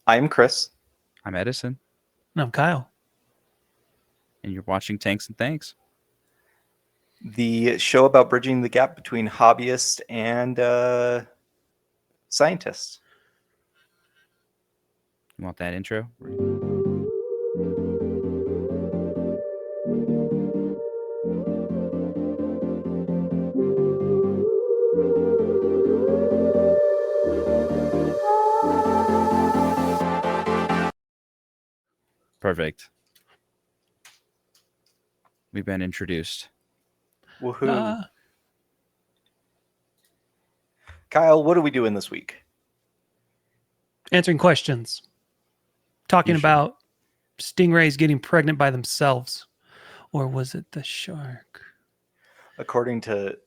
I'm Chris. I'm Edison, And I'm Kyle. and you're watching Tanks and Thanks. The show about bridging the gap between hobbyists and scientists. You want that intro? Perfect. We've been introduced. Woohoo. Kyle, what are we doing this week? Answering questions. Talking Usually. about stingrays getting pregnant by themselves. Or was it the shark? According to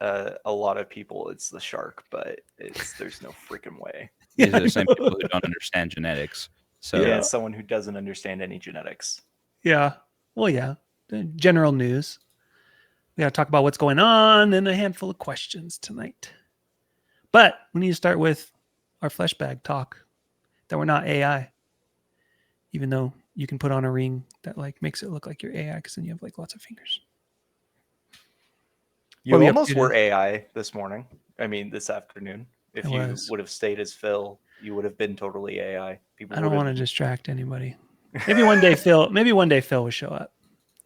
a lot of people, it's the shark, but there's no freaking way. These are the same people who don't understand genetics. So Yeah, it's someone who doesn't understand any genetics. Yeah. Well, yeah. The general news. We got to talk about what's going on and a handful of questions tonight. But we need to start with our flesh bag talk. That we're not AI. Even though you can put on a ring that like makes it look like you're AI because then you have like lots of fingers. You What are we up almost to were today? AI this morning. I mean, this afternoon. If I you was. would have stayed as Phil, you would have been totally AI. People I don't would want to have... distract anybody. Maybe one day Phil will show up.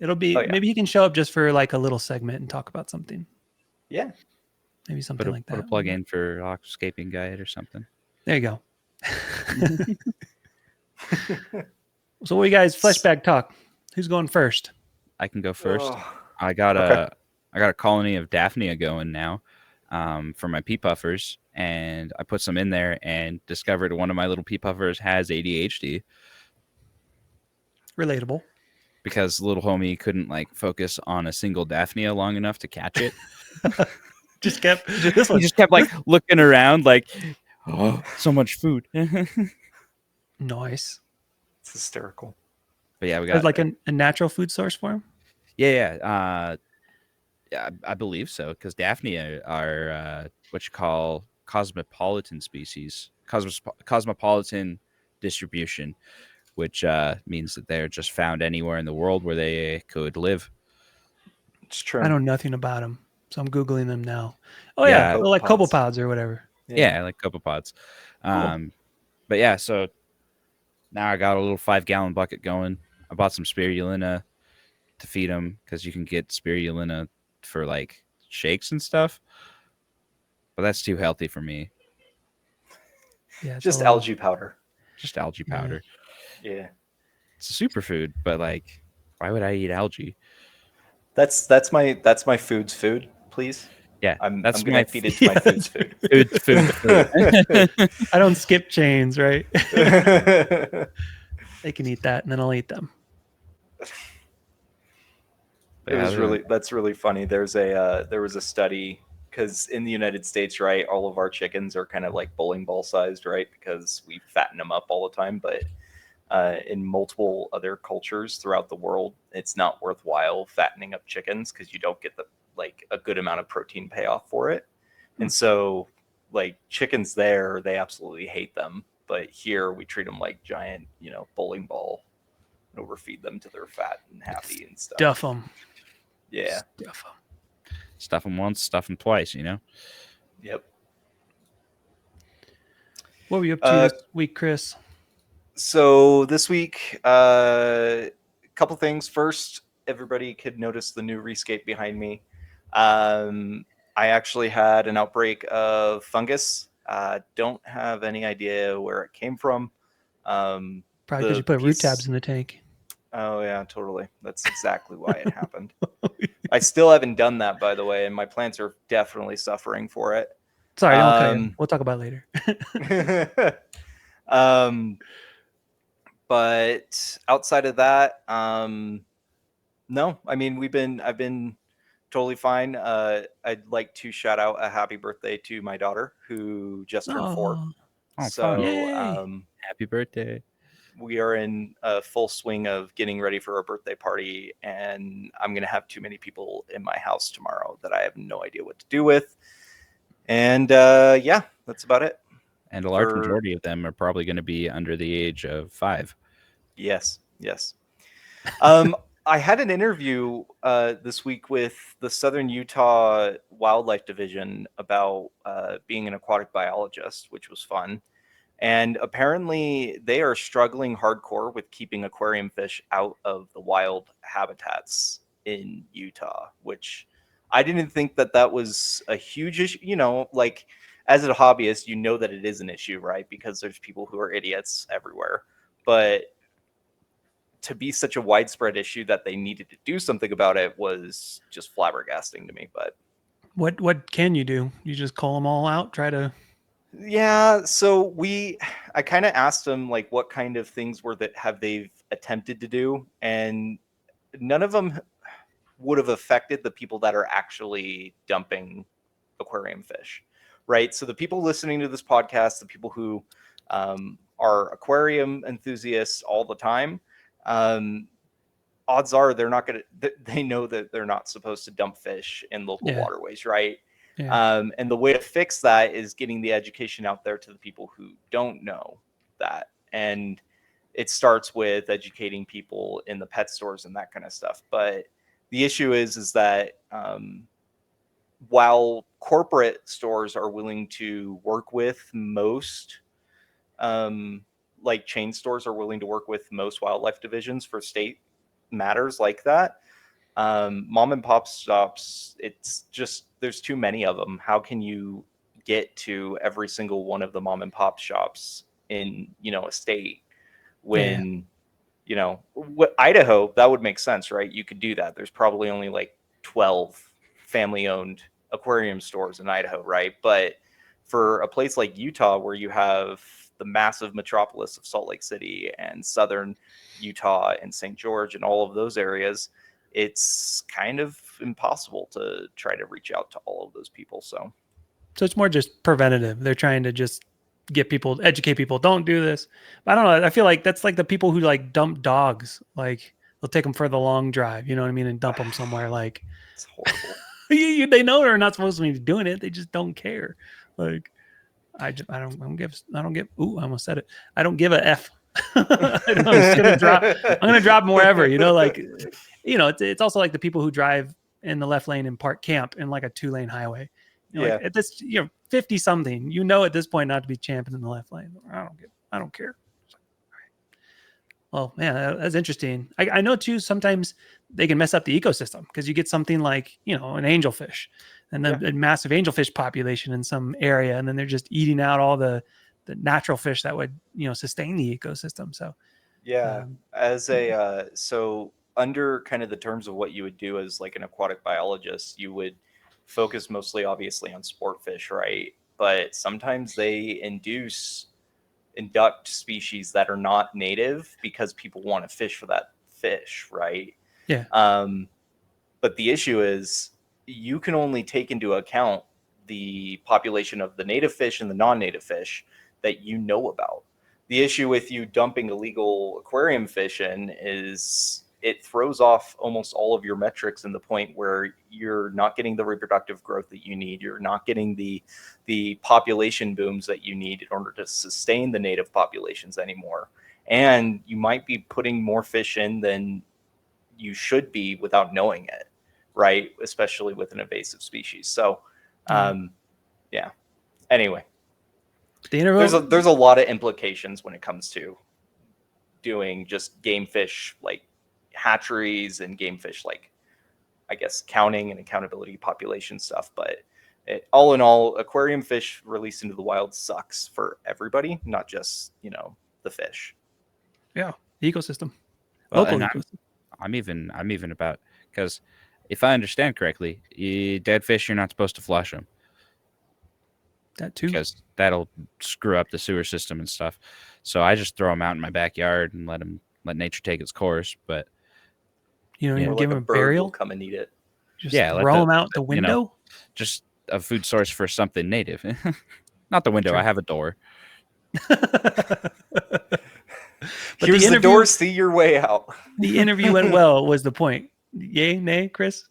It'll be Oh, yeah. maybe he can show up just for like a little segment and talk about something. Yeah. Maybe something put a, like put a that. plug in for Aquascaping Guide or something. There you go. So what do you guys flesh bag talk? Who's going first? I can go first. Oh. I got Okay. a colony of Daphnia going now for my pea puffers, and I put some in there and discovered one of my little pea puffers has ADHD Relatable. because little homie couldn't like focus on a single Daphnia long enough to catch it. Just kept this one. He just kept like looking around like, oh, so much food. Nice. It's hysterical. But yeah, we It's got like a natural food source for him. yeah. I believe so because Daphnia are what you call cosmopolitan species, cosmopolitan distribution, which means that they're just found anywhere in the world where they could live. It's true. I know nothing about them, so I'm googling them now. Oh yeah, Yeah. they're like Copepods. copepods or whatever. Yeah, like copepods. But yeah, so now I got a little 5-gallon bucket going. I bought some spirulina to feed them because you can get spirulina for like shakes and stuff, but that's too healthy for me. Yeah, it's Just a little- algae powder. Just algae Yeah. powder. Yeah. It's a superfood, but like, why would I eat algae? That's my food's food, please. Yeah, I'm that's gonna my feed it to my food's food. food. I don't skip chains, right? They can eat that, and then I'll eat them. That's really funny. There was a study because in the United States, right, all of our chickens are kind of like bowling ball sized, right, because we fatten them up all the time. But in multiple other cultures throughout the world, it's not worthwhile fattening up chickens because you don't get a good amount of protein payoff for it. And so like chickens there, they absolutely hate them. But here we treat them like giant, bowling ball and overfeed them till they're fat and happy and stuff. Stuff them. Yeah. Stuff them. Stuff them once, stuff them twice, you know? Yep. What were you up to this week, Chris? So this week, a couple things. First, everybody could notice the new rescape behind me. I actually had an outbreak of fungus. Don't have any idea where it came from. Probably because you put root tabs in the tank. Oh yeah, totally. That's exactly why it happened. I still haven't done that, by the way, and my plants are definitely suffering for it. Sorry, don't cut you. We'll talk about it later. But outside of that, no. I mean, I've been totally fine. I'd like to shout out a happy birthday to my daughter who just turned 4. Oh, So fun. Yay. Happy birthday. we are in a full swing of getting ready for our birthday party, and I'm going to have too many people in my house tomorrow that I have no idea what to do with. And yeah, that's about it. And a large For- majority of them are probably going to be under the age of 5. Yes. I had an interview this week with the Southern Utah Wildlife Division about being an aquatic biologist, which was fun. And apparently, they are struggling hardcore with keeping aquarium fish out of the wild habitats in Utah, which I didn't think that was a huge issue. You know, like as a hobbyist, you know that it is an issue, right? Because there's people who are idiots everywhere. But to be such a widespread issue that they needed to do something about it was just flabbergasting to me. But What can you do? You just call them all out, try to. yeah, so I kind of asked them like what kind of things have they've attempted to do, and none of them would have affected the people that are actually dumping aquarium fish, right? So the people listening to this podcast, the people who are aquarium enthusiasts all the time, odds are they're not they know that they're not supposed to dump fish in local waterways, right? Yeah. And the way to fix that is getting the education out there to the people who don't know that. And it starts with educating people in the pet stores and that kind of stuff. But the issue is that while corporate stores are willing to work with most, like chain stores are willing to work with most wildlife divisions for state matters like that, mom and pop shops, it's just there's too many of them. How can you get to every single one of the mom and pop shops in a state when Idaho, that would make sense, right? You could do that. There's probably only like 12 family owned aquarium stores in Idaho, right? But for a place like Utah where you have the massive metropolis of Salt Lake City and southern Utah and St. George and all of those areas, it's kind of impossible to try to reach out to all of those people. So it's more just preventative. They're trying to just educate people. Don't do this. But I don't know. I feel like that's like the people who like dump dogs. Like they'll take them for the long drive. You know what I mean? And dump them somewhere. Like it's horrible. They know they're not supposed to be doing it. They just don't care. Like I don't give. Ooh, I almost said it. I don't give a F. I'm gonna drop them wherever. Like it's also like the people who drive in the left lane and park camp in like a 2-lane highway. Like at this, 50 something, at this point not to be champion in the left lane. I don't care. Well, man, that's interesting. I know too, sometimes they can mess up the ecosystem because you get something like, an angelfish and then a massive angelfish population in some area. And then they're just eating out all the natural fish that would, sustain the ecosystem. So, so under kind of the terms of what you would do as like an aquatic biologist, you would focus mostly obviously on sport fish, right? But sometimes they induct species that are not native because people want to fish for that fish, right? Yeah. But the issue is you can only take into account the population of the native fish and the non-native fish that you know about. The issue with you dumping illegal aquarium fish in is it throws off almost all of your metrics in the point where you're not getting the reproductive growth that you need. You're not getting the population booms that you need in order to sustain the native populations anymore. And you might be putting more fish in than you should be without knowing it, right? Especially with an invasive species. So, Anyway, there's a lot of implications when it comes to doing just game fish like hatcheries and game fish like, I guess, counting and accountability population stuff. But all in all, aquarium fish released into the wild sucks for everybody, not just the fish. Yeah, the ecosystem. Well, local ecosystem. I'm even about, because if I understand correctly, dead fish, you're not supposed to flush them. That too, because that'll screw up the sewer system and stuff. So I just throw them out in my backyard and let nature take its course. But give like them a bird burial. Will come and eat it. Just throw them out the window. Just a food source for something native. Not the window. Sure. I have a door. But here's the door. See your way out. The interview went well. Was the point? Yay, nay, Chris?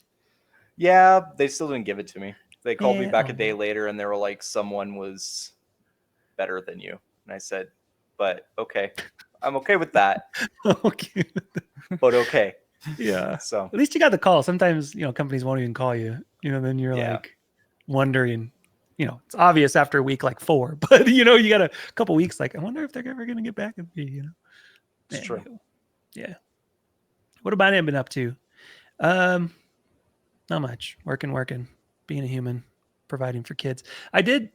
Yeah, they still didn't give it to me. They called me back a day later, and they were like, someone was better than you. And I said, but okay, I'm okay with that, Okay. but okay. Yeah. So At least you got the call. Sometimes, companies won't even call you. Then you're Yeah. like wondering, it's obvious after week like 4, but you got a couple weeks like, I wonder if they're ever going to get back with me, it's true. Anywho, yeah. What have I been up to? Not much. Working, being a human, providing for kids. I did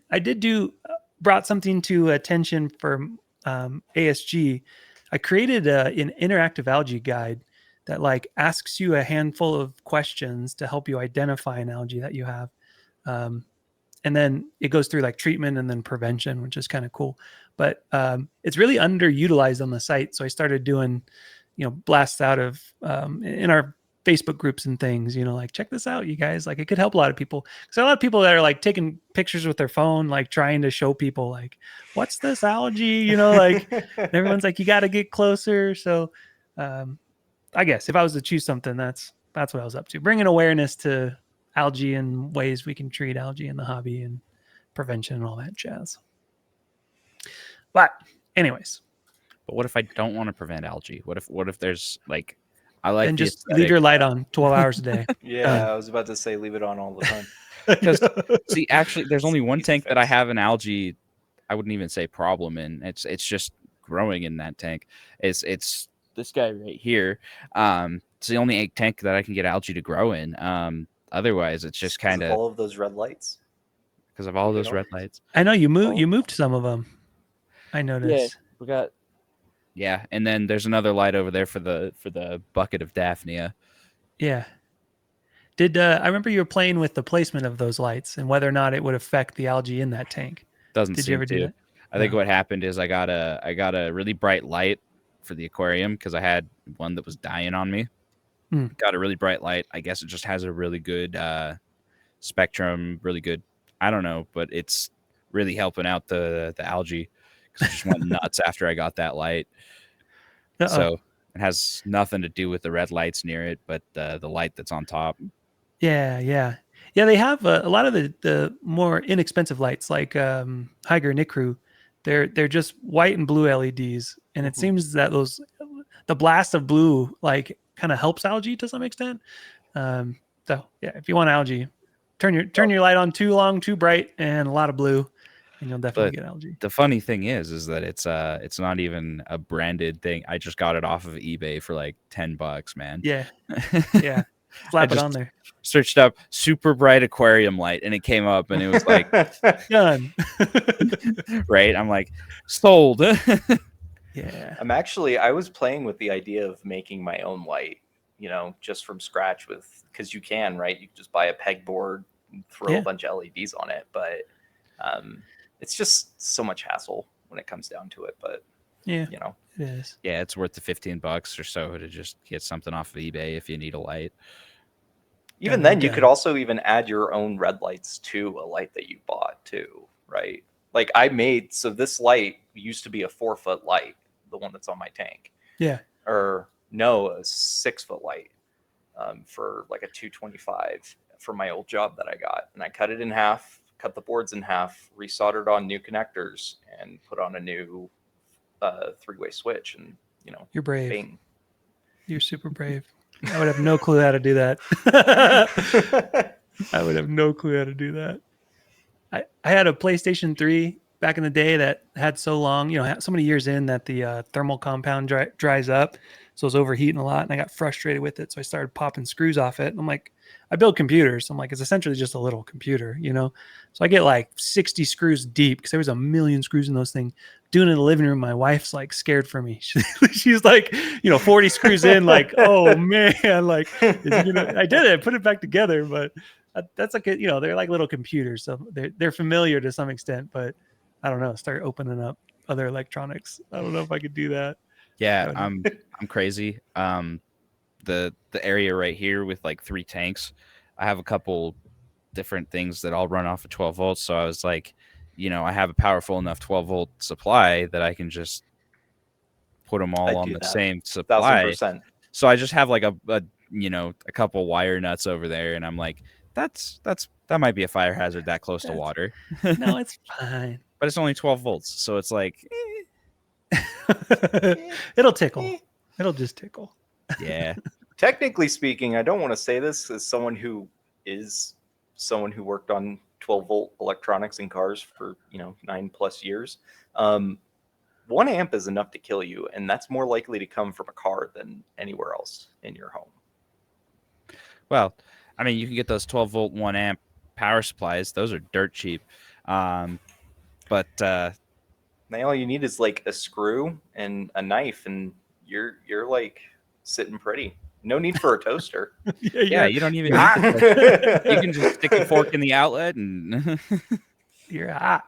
brought something to attention for ASG. I created an interactive algae guide that like asks you a handful of questions to help you identify an algae that you have. And then it goes through like treatment and then prevention, which is kind of cool. But it's really underutilized on the site. So I started doing, blasts out of in our Facebook groups and things, like check this out, you guys. Like it could help a lot of people. So a lot of people that are like taking pictures with their phone, like trying to show people like, what's this algae? Like and everyone's like, you got to get closer. So I guess if I was to choose something, that's what I was up to. Bringing awareness to algae and ways we can treat algae in the hobby and prevention and all that jazz. But anyways, But what if I don't want to prevent algae? What if there's like, I like then the just leave your light on 12 hours a day. Yeah, I was about to say leave it on all the time. Because see, actually, there's only one Easy tank that I fix. have an algae. I wouldn't even say problem in. It's just growing in that tank. It's this guy right here. It's the only tank that I can get algae to grow in. Otherwise, it's just 'Cause kind of of all of those red lights. because of all you those know? red lights. I know you Oh. moved some of them. I noticed. We got. Yeah, and then there's another light over there for the bucket of Daphnia. Yeah. Did I remember you were playing with the placement of those lights and whether or not it would affect the algae in that tank? Doesn't Did seem you ever do to. that? I think No. what happened is I got a really bright light for the aquarium because I had one that was dying on me. Got a really bright light. I guess it just has a really good spectrum, really good. I don't know, but it's really helping out the algae because it just went nuts after I got that light. Uh-oh. So it has nothing to do with the red lights near it, but the light that's on top. Yeah. They have a lot of the more inexpensive lights, like Higer Nikru. They're just white and blue LEDs, and it seems that the blast of blue like kind of helps algae to some extent. So yeah, if you want algae, turn your light on too long, too bright, and a lot of blue, and you'll definitely get algae. The funny thing is that it's not even a branded thing. I just got it off of eBay for like $10, man. Yeah. Slap it on there. Searched up super bright aquarium light and it came up and it was like done. Right? I'm like, sold. Yeah. I was playing with the idea of making my own light, just from scratch because you can, right? You can just buy a pegboard and throw a bunch of LEDs on it, but it's just so much hassle when it comes down to it. But yeah, it is. Yeah, it's worth the $15 or so to just get something off of eBay if you need a light. Even then, you could also even add your own red lights to a light that you bought too, right? Like this light used to be a 4-foot light, the one that's on my tank. Yeah. Or no, a 6-foot light for like a 225 for my old job that I got. And I cut it in half, cut the boards in half, resoldered on new connectors, and put on a new 3-way switch. And, you're brave. Bing. You're super brave. I would have no clue how to do that. I would have no clue how to do that. I had a PlayStation 3 back in the day that had so long, so many years in that the thermal compound dries up. So it was overheating a lot and I got frustrated with it. So I started popping screws off it. And I'm like, I build computers. I'm like, it's essentially just a little computer, So I get like 60 screws deep because there was a million screws in those things. Doing it in the living room, my wife's like scared for me. She's like, 40 screws in, like, oh man, like, I did it, I put it back together, but that's like they're like little computers, so they're familiar to some extent, but I don't know, start opening up other electronics. I don't know if I could do that. Yeah, I'm crazy. The area right here with like 3 tanks, I have a couple different things that all run off of 12 volts. So I was like, I have a powerful enough 12-volt supply that I can just put them all on the same supply. 1000%. So I just have like a couple wire nuts over there, and I'm like, that might be a fire hazard that close to water. No, it's fine. but it's only 12 volts, so it's like, It'll tickle. It'll just tickle. yeah. Technically speaking, I don't want to say this as someone who worked on 12-volt electronics in cars for 9+ years. 1 amp is enough to kill you, and that's more likely to come from a car than anywhere else in your home. Well, I mean, you can get those 12-volt 1 amp power supplies. Those are dirt cheap. But Now all you need is like a screw and a knife, and you're like sitting pretty. No need for a toaster. yeah, you don't even. hot. You can just stick a fork in the outlet, and You're hot.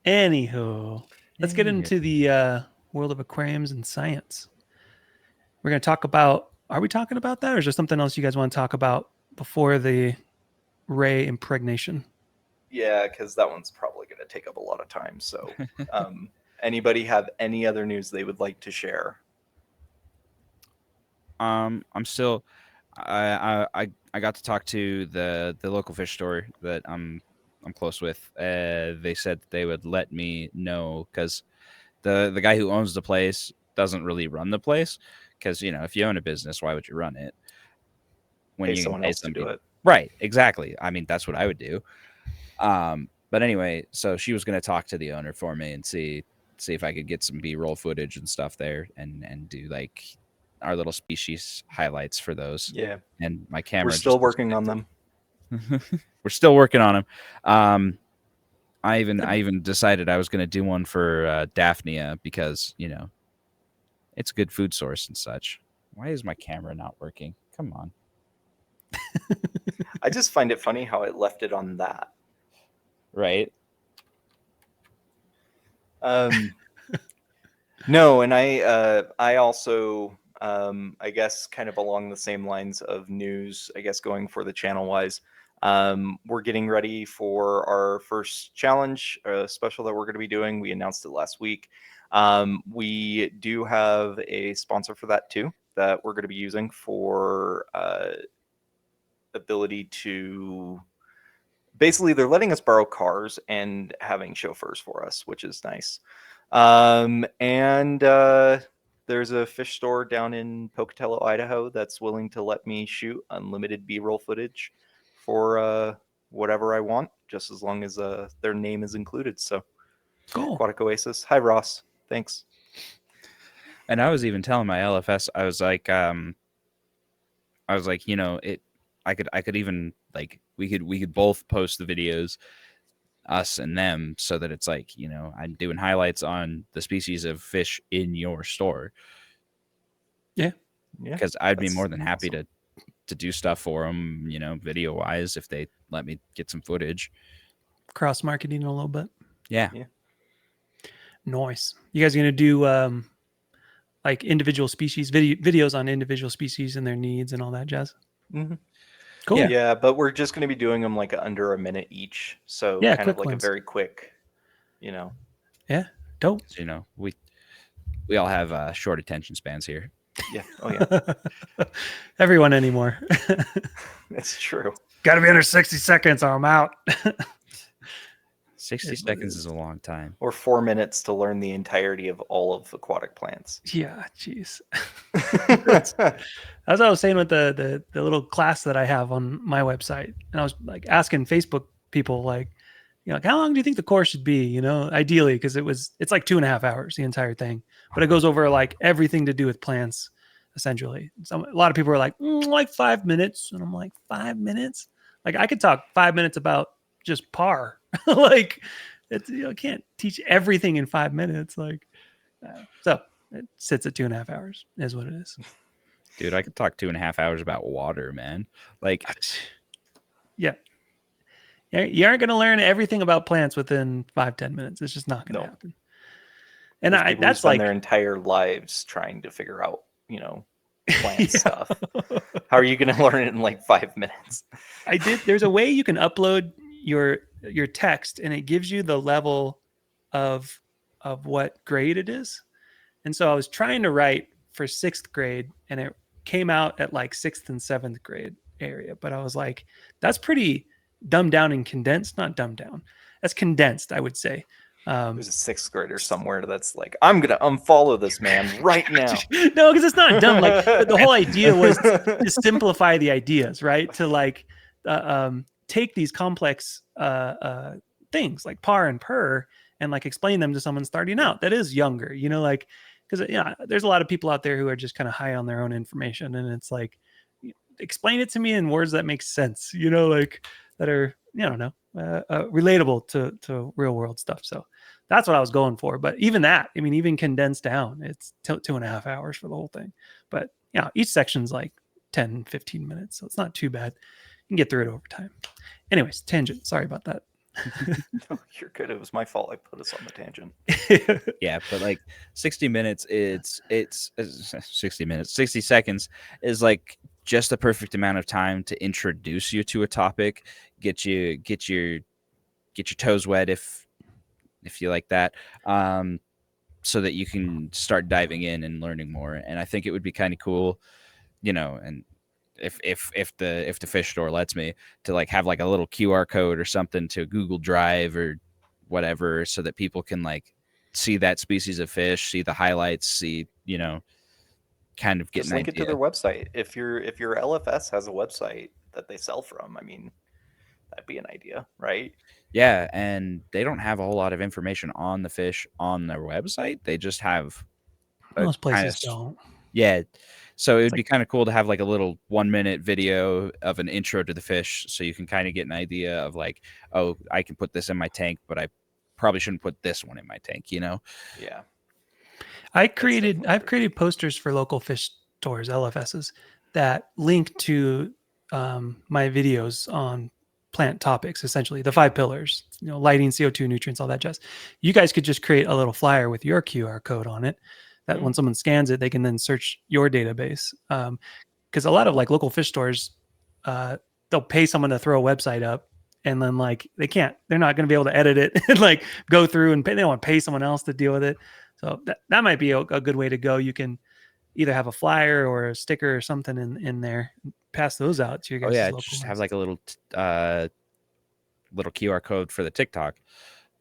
Anywho, let's get into the world of aquariums and science. We're going to talk about. Are we talking about that, or is there something else you guys want to talk about before the ray impregnation? Yeah, because that one's probably going to take up a lot of time. So, anybody have any other news they would like to share? I'm still. I got to talk to the local fish store that I'm close with. They said they would let me know because the guy who owns the place doesn't really run the place, because if you own a business, why would you run it when Pay you can someone pay else to do somebody? it. Right, exactly. I mean, that's what I would do. But anyway, so she was going to talk to the owner for me and see if I could get some B-roll footage and stuff there, and do like our little species highlights for those. Yeah, And my camera. we're still working on them. We're still working on them. I even decided I was going to do one for Daphnia because it's a good food source and such. Why is my camera not working? Come on. I just find it funny how I left it on that. Right. No, and I also I guess kind of along the same lines of news, I guess going for the channel wise, we're getting ready for our first challenge special that we're going to be doing. We announced it last week. We do have a sponsor for that too, that we're going to be using for ability to basically, they're letting us borrow cars and having chauffeurs for us, which is nice. And there's a fish store down in Pocatello, Idaho that's willing to let me shoot unlimited B-roll footage for whatever I want, just as long as their name is included. So Cool. Aquatic Oasis. Hi, Ross. Thanks. And I was even telling my LFS, I was like, I could even like we could both post the videos, us and them, so that it's like I'm doing highlights on the species of fish in your store. Yeah, because I'd be more than happy awesome to do stuff for them, video wise, if they let me get some footage. Cross marketing a little bit. Yeah. Nice. You guys are gonna do like individual species videos on individual species and their needs and all that jazz? Mm-hmm. Cool. Yeah, but we're just going to be doing them like under a minute each, so Yeah, kind of quick like ones. a very quick, Yeah, dope. We all have short attention spans here. Yeah. Oh yeah. Everyone anymore. It's true. Got to be under 60 seconds or I'm out. 60 seconds is a long time. Or 4 minutes to learn the entirety of all of aquatic plants. Yeah, jeez. As I was saying with the little class that I have on my website, and I was like asking Facebook people like how long do you think the course should be? Ideally, because it's like 2.5 hours, the entire thing, but it goes over like everything to do with plants, essentially. So a lot of people are like, like 5 minutes, and I'm like, 5 minutes? Like I could talk 5 minutes about just par. Like it's can't teach everything in 5 minutes. Like so it sits at 2.5 hours is what it is. Dude, I could talk 2.5 hours about water, man. Like, yeah. You aren't going to learn everything about plants within 5-10 minutes. It's just not going to happen. And There's people who that's spend like their entire lives trying to figure out, plant stuff. How are you going to learn it in like 5 minutes? There's a way you can upload your text and it gives you the level of what grade it is. And so I was trying to write for 6th grade and it came out at like 6th and 7th grade area, but I was like, that's pretty dumbed down and condensed, not dumbed down. that's condensed, I would say. There's a 6th grader somewhere that's like, I'm gonna unfollow this man right now. No, because it's not dumb. Like the whole idea was to simplify the ideas, right? To like take these complex things like par and per and like explain them to someone starting out that is younger, you know, like because there's a lot of people out there who are just kind of high on their own information, and it's like, explain it to me in words that make sense, you know, like that are, I don't know, relatable to real world stuff. So that's what I was going for. But even that, I mean, even condensed down, it's 2.5 hours for the whole thing. But each section's like 10, 15 minutes. So it's not too bad. You can get through it over time. Anyways, tangent. Sorry about that. No, you're good. It was my fault. I put us on the tangent. Yeah, but like 60 minutes, it's 60 minutes, 60 seconds is like just the perfect amount of time to introduce you to a topic, get your toes wet if you like that, so that you can start diving in and learning more. And I think it would be kind of cool, you know, and if the fish store lets me, to like have like a little QR code or something to Google Drive or whatever, so that people can like see that species of fish, see the highlights, see, you know, kind of get Just an link idea. it to their website. If your LFS has a website that they sell from, I mean, that'd be an idea, right? Yeah, and they don't have a whole lot of information on the fish on their website. They just have Most places kinda, don't. yeah. So it would It's be kind of cool to have like a little 1-minute video of an intro to the fish, so you can kind of get an idea of like, oh, I can put this in my tank, but I probably shouldn't put this one in my tank, you know? Yeah. I've definitely true. created posters for local fish stores, LFSs, that link to my videos on plant topics, essentially the 5 pillars, you know, lighting, CO2, nutrients, all that jazz. You guys could just create a little flyer with your QR code on it that when someone scans it, they can then search your database. Because a lot of like local fish stores, they'll pay someone to throw a website up, and then like they're not going to be able to edit it and like go through and pay. They don't want to pay someone else to deal with it. So that might be a good way to go. You can either have a flyer or a sticker or something in there, pass those out to your guys. Oh yeah, just have like a little little QR code for the TikTok.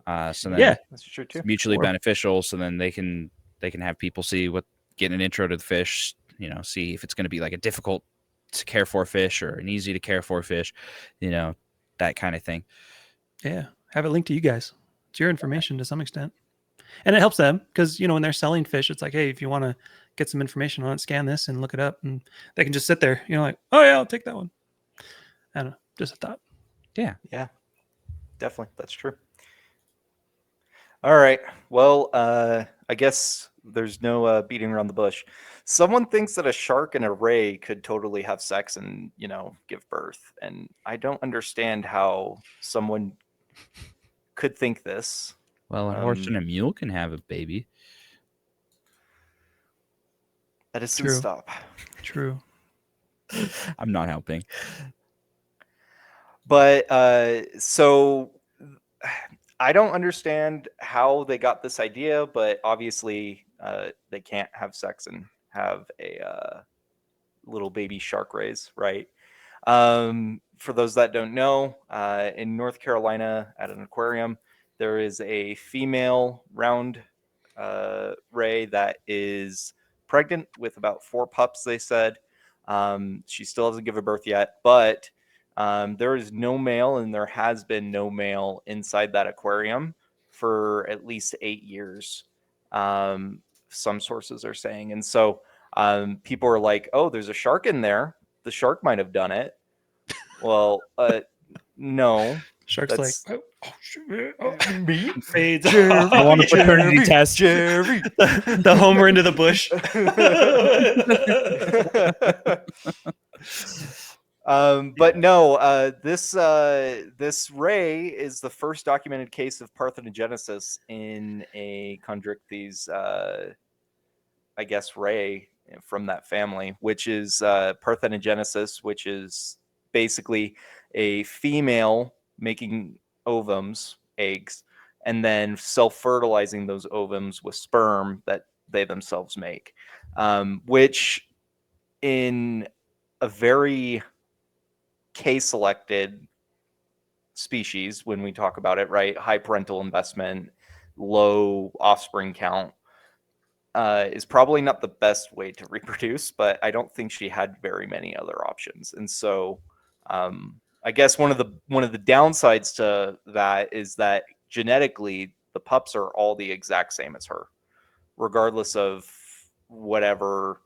So then That's true too. it's mutually beneficial. So then they can have people see get an intro to the fish, you know, see if it's going to be like a difficult to care for fish or an easy to care for fish, you know, that kind of thing. Yeah, have it linked to you guys. It's your information to some extent, and it helps them because, you know, when they're selling fish, it's like, hey, if you want to get some information on it, scan this and look it up, and they can just sit there, you know, like, oh yeah, I'll take that one. I don't know, just a thought. Yeah, Definitely, that's true. All right. Well, I guess there's no beating around the bush. Someone thinks that a shark and a ray could totally have sex and, you know, give birth. And I don't understand how someone could think this. well, a horse and a mule can have a baby. Edison, True. stop. True. I'm not helping. But so I don't understand how they got this idea, but obviously they can't have sex and have a little baby shark rays, right? For those that don't know, in North Carolina at an aquarium, there is a female round ray that is pregnant with about 4 pups, they said. She still hasn't given birth yet, but there is no male, and there has been no male inside that aquarium for at least 8 years. Some sources are saying. And so people are like, oh, there's a shark in there. The shark might have done it. Well, no. Shark's That's- like, me? Fades I want a paternity test. Jerry. the homer into the bush. But no, this ray is the first documented case of parthenogenesis in a Chondrichthyes, I guess, ray from that family, which is parthenogenesis, which is basically a female making ovums, eggs, and then self-fertilizing those ovums with sperm that they themselves make, which in a very case selected species when we talk about it, right? High parental investment, low offspring count, is probably not the best way to reproduce, but I don't think she had very many other options. And so I guess one of the downsides to that is that genetically the pups are all the exact same as her, regardless of whatever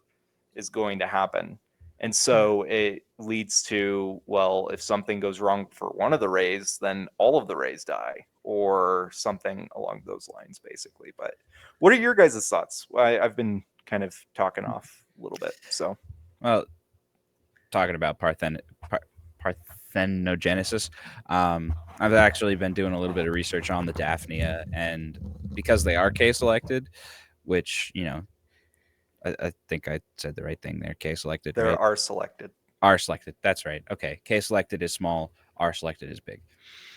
is going to happen. And so it leads to, well, if something goes wrong for one of the rays, then all of the rays die, or something along those lines, basically. But what are your guys' thoughts? I've been kind of talking off a little bit. So, well, talking about parthenogenesis, I've actually been doing a little bit of research on the Daphnia, and because they are K-selected, which, you know, I think I said the right thing there. K-selected. There right? are selected. R selected. That's right. Okay. K-selected is small. R selected is big.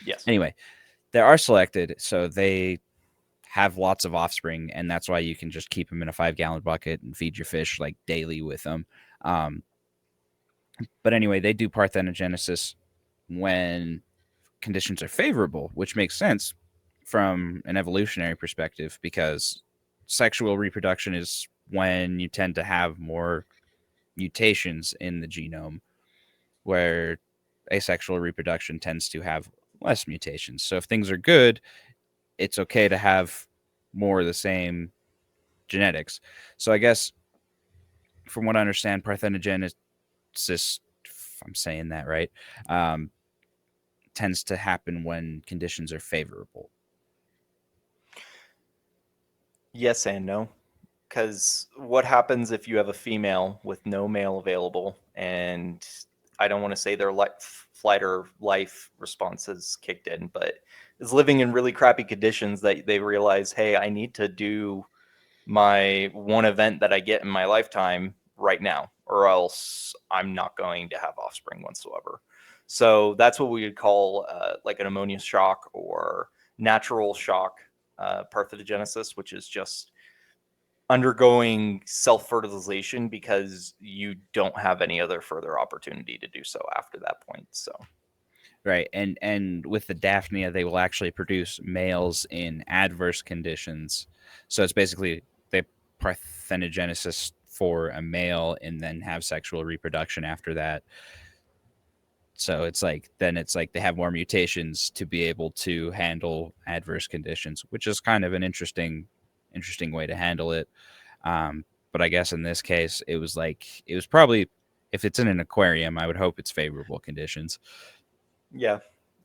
Yes. Anyway, they are selected, so they have lots of offspring, and that's why you can just keep them in a 5-gallon bucket and feed your fish like daily with them. But anyway, they do parthenogenesis when conditions are favorable, which makes sense from an evolutionary perspective, because sexual reproduction is when you tend to have more mutations in the genome, where asexual reproduction tends to have less mutations. So if things are good, it's okay to have more of the same genetics. So I guess from what I understand, parthenogenesis, if I'm saying that right, tends to happen when conditions are favorable. Yes and no. Because what happens if you have a female with no male available, and I don't want to say their flight or life responses kicked in, but is living in really crappy conditions, that they realize, hey, I need to do my one event that I get in my lifetime right now, or else I'm not going to have offspring whatsoever. So that's what we would call like an ammonia shock or natural shock parthenogenesis, which is just undergoing self-fertilization because you don't have any other further opportunity to do so after that point. So right, and with the Daphnia, they will actually produce males in adverse conditions. So it's basically they parthenogenesis for a male and then have sexual reproduction after that. So it's like they have more mutations to be able to handle adverse conditions, which is kind of an interesting way to handle it. But I guess in this case, it was probably, if it's in an aquarium, I would hope it's favorable conditions. Yeah,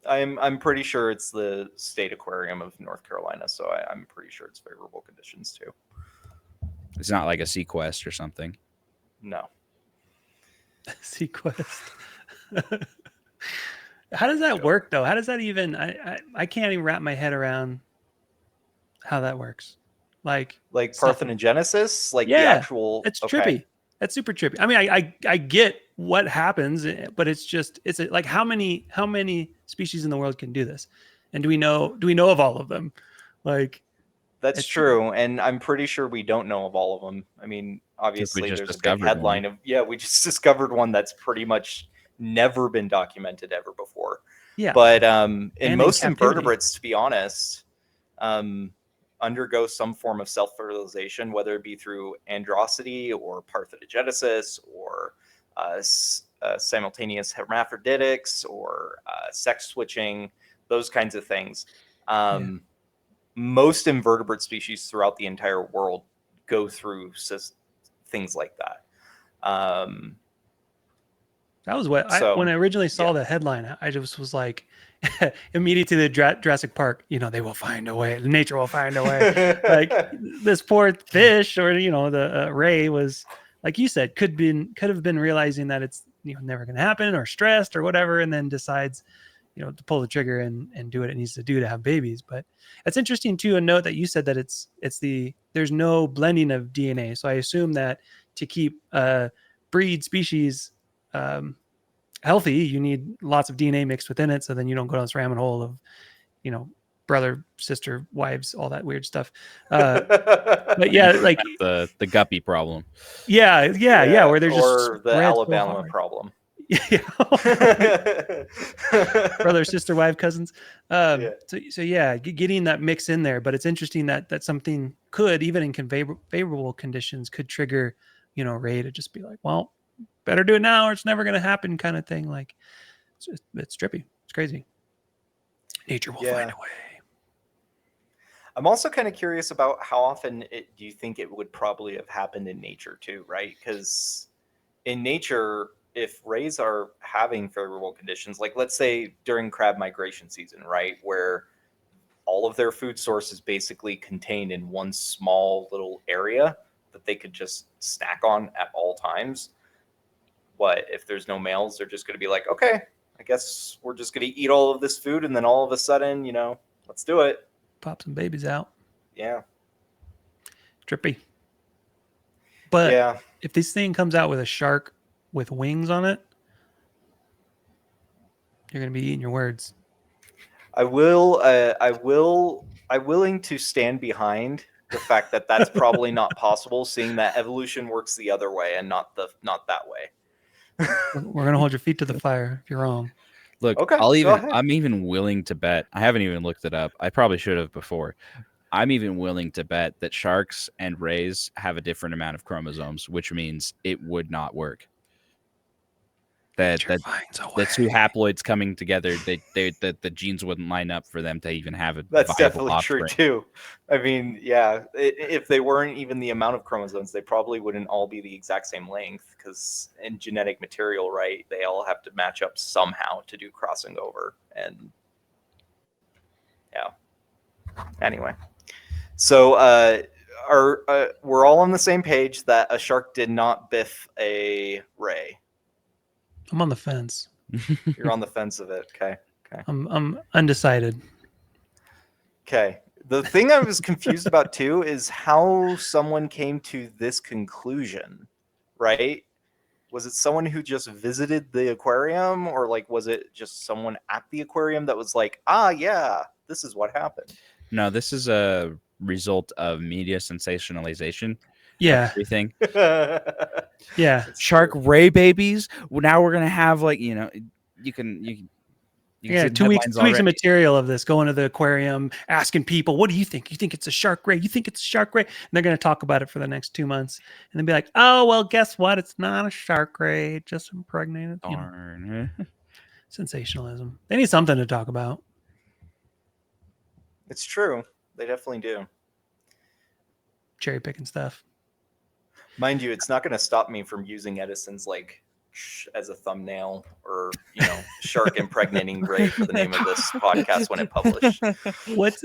I'm pretty sure it's the State Aquarium of North Carolina, so I'm pretty sure it's favorable conditions too. It's not like a Sequest or something. No. Sequest. How does that work, though? How does that even? I can't even wrap my head around how that works. Like parthenogenesis, like yeah, the actual. It's okay. trippy. That's super trippy. I mean, I get what happens, but it's like how many species in the world can do this, and do we know of all of them? Like, that's true, and I'm pretty sure we don't know of all of them. I mean, obviously, there's a big headline of we just discovered one that's pretty much never been documented ever before. Yeah, but in most invertebrates, to be honest, undergo some form of self-fertilization, whether it be through androcity or parthenogenesis or simultaneous hermaphroditics or sex switching, those kinds of things. Most invertebrate species throughout the entire world go through things like that. That was what when I originally saw the headline, I just was like, immediately to the Jurassic Park, they will find a way. Nature will find a way. Like this poor fish, or the ray was, like you said, could have been realizing that it's never going to happen, or stressed or whatever, and then decides to pull the trigger and do what it needs to do to have babies. But it's interesting too, a note that you said that there's no blending of DNA. So I assume that to keep breed species healthy, you need lots of DNA mixed within it, so then you don't go down this rabbit hole of brother, sister, wives, all that weird stuff. But yeah, like the guppy problem. Yeah, where they're just the Alabama problem. Brother, sister, wife, cousins. Yeah. So yeah, getting that mix in there. But it's interesting that something could, even in favorable conditions, could trigger, Ray to just be like, well, better do it now or it's never going to happen, kind of thing. Like, it's trippy. It's crazy. Nature will find a way. I'm also kind of curious about how often do you think it would probably have happened in nature too, right? Because in nature, if rays are having favorable conditions, like let's say during crab migration season, right, where all of their food source is basically contained in one small little area that they could just snack on at all times. What if there's no males? They're just going to be like, okay, I guess we're just going to eat all of this food, and then all of a sudden, let's do it. Pop some babies out. Yeah. Trippy. But yeah, if this thing comes out with a shark with wings on it, you're going to be eating your words. I'm willing to stand behind the fact that that's probably not possible, seeing that evolution works the other way and not that way. We're going to hold your feet to the fire if you're wrong. Look, Okay, I'm even willing to bet. I haven't even looked it up. I probably should have before. I'm even willing to bet that sharks and rays have a different amount of chromosomes, which means it would not work. That two haploids coming together, the genes wouldn't line up for them to even have a That's viable definitely offspring. True too. I mean, yeah, if they weren't even the amount of chromosomes, they probably wouldn't all be the exact same length, because in genetic material, right, they all have to match up somehow to do crossing over. And yeah. Anyway, so we're all on the same page that a shark did not biff a ray. I'm on the fence. You're on the fence of it. Okay. I'm undecided. Okay. The thing I was confused about too is how someone came to this conclusion, right? Was it someone who just visited the aquarium, or like was it just someone at the aquarium that was like, yeah, this is what happened? No, this is a result of media sensationalization. Yeah. Everything. Yeah. Shark ray babies. Well, now we're gonna have you can 2 weeks of material of this, going to the aquarium, asking people, what do you think? You think it's a shark ray? You think it's a shark ray? And they're going to talk about it for the next 2 months. And then be like, oh, well, guess what? It's not a shark ray. It just impregnated. Sensationalism. They need something to talk about. It's true. They definitely do. Cherry picking stuff. Mind you, it's not going to stop me from using Edison's as a thumbnail, or shark impregnating ray for the name of this podcast when it published. That's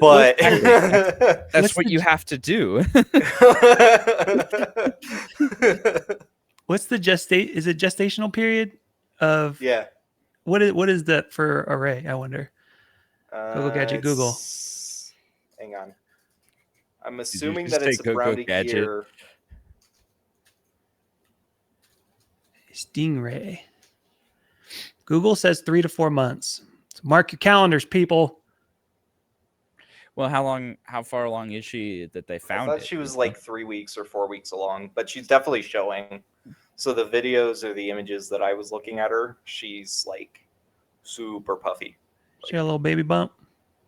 what you have to do. What's the is it gestational period of? Yeah. What is that for a ray? I wonder. Google Gadget. Google. Hang on. I'm assuming that it's around a year. Stingray. Google says 3 to 4 months. So mark your calendars, people. Well, how far along is she that they found? I thought she was like 3 weeks or 4 weeks along, but she's definitely showing. So the videos or the images that I was looking at her, she's like super puffy. She had a little baby bump.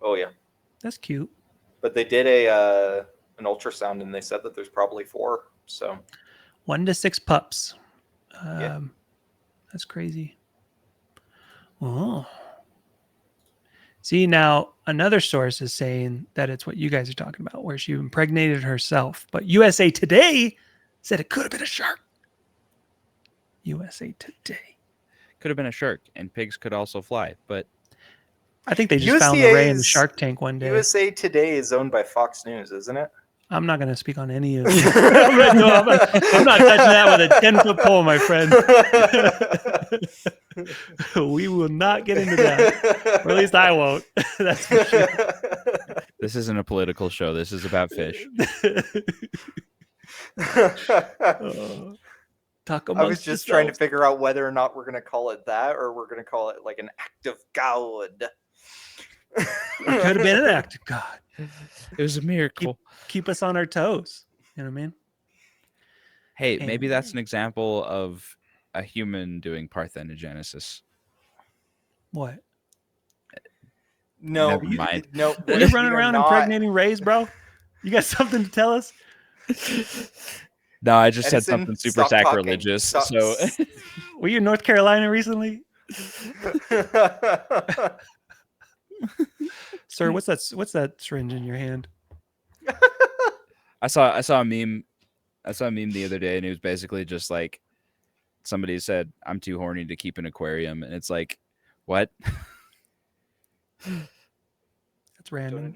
Oh yeah, that's cute. But they did an ultrasound, and they said that there's probably 4. So 1 to 6 pups. Yeah. That's crazy. Oh. See, now another source is saying that it's what you guys are talking about, where she impregnated herself. But USA Today said it could have been a shark. USA Today. Could have been a shark, and pigs could also fly. But I think they just found the ray in the Shark Tank one day. USA Today is owned by Fox News, isn't it? I'm not going to speak on any of it. I'm not touching that with a 10-foot pole, my friend. We will not get into that. Or at least I won't. That's for sure. This isn't a political show. This is about fish. I was just trying to figure out whether or not we're going to call it that, or we're going to call it like an act of God. It could have been an act of God. It was a miracle. Keep us on our toes. You know what I mean? Hey, maybe that's an example of a human doing parthenogenesis. What? No, Never mind. no. Are you we running are around not- impregnating rays, bro? You got something to tell us? No, I just said Edison, something super stop talking. sacrilegious. Stop. So Were you in North Carolina recently? Sir, what's that syringe in your hand? I saw a meme. I saw a meme the other day, and it was basically just like somebody said, "I'm too horny to keep an aquarium," and it's like, what? That's random.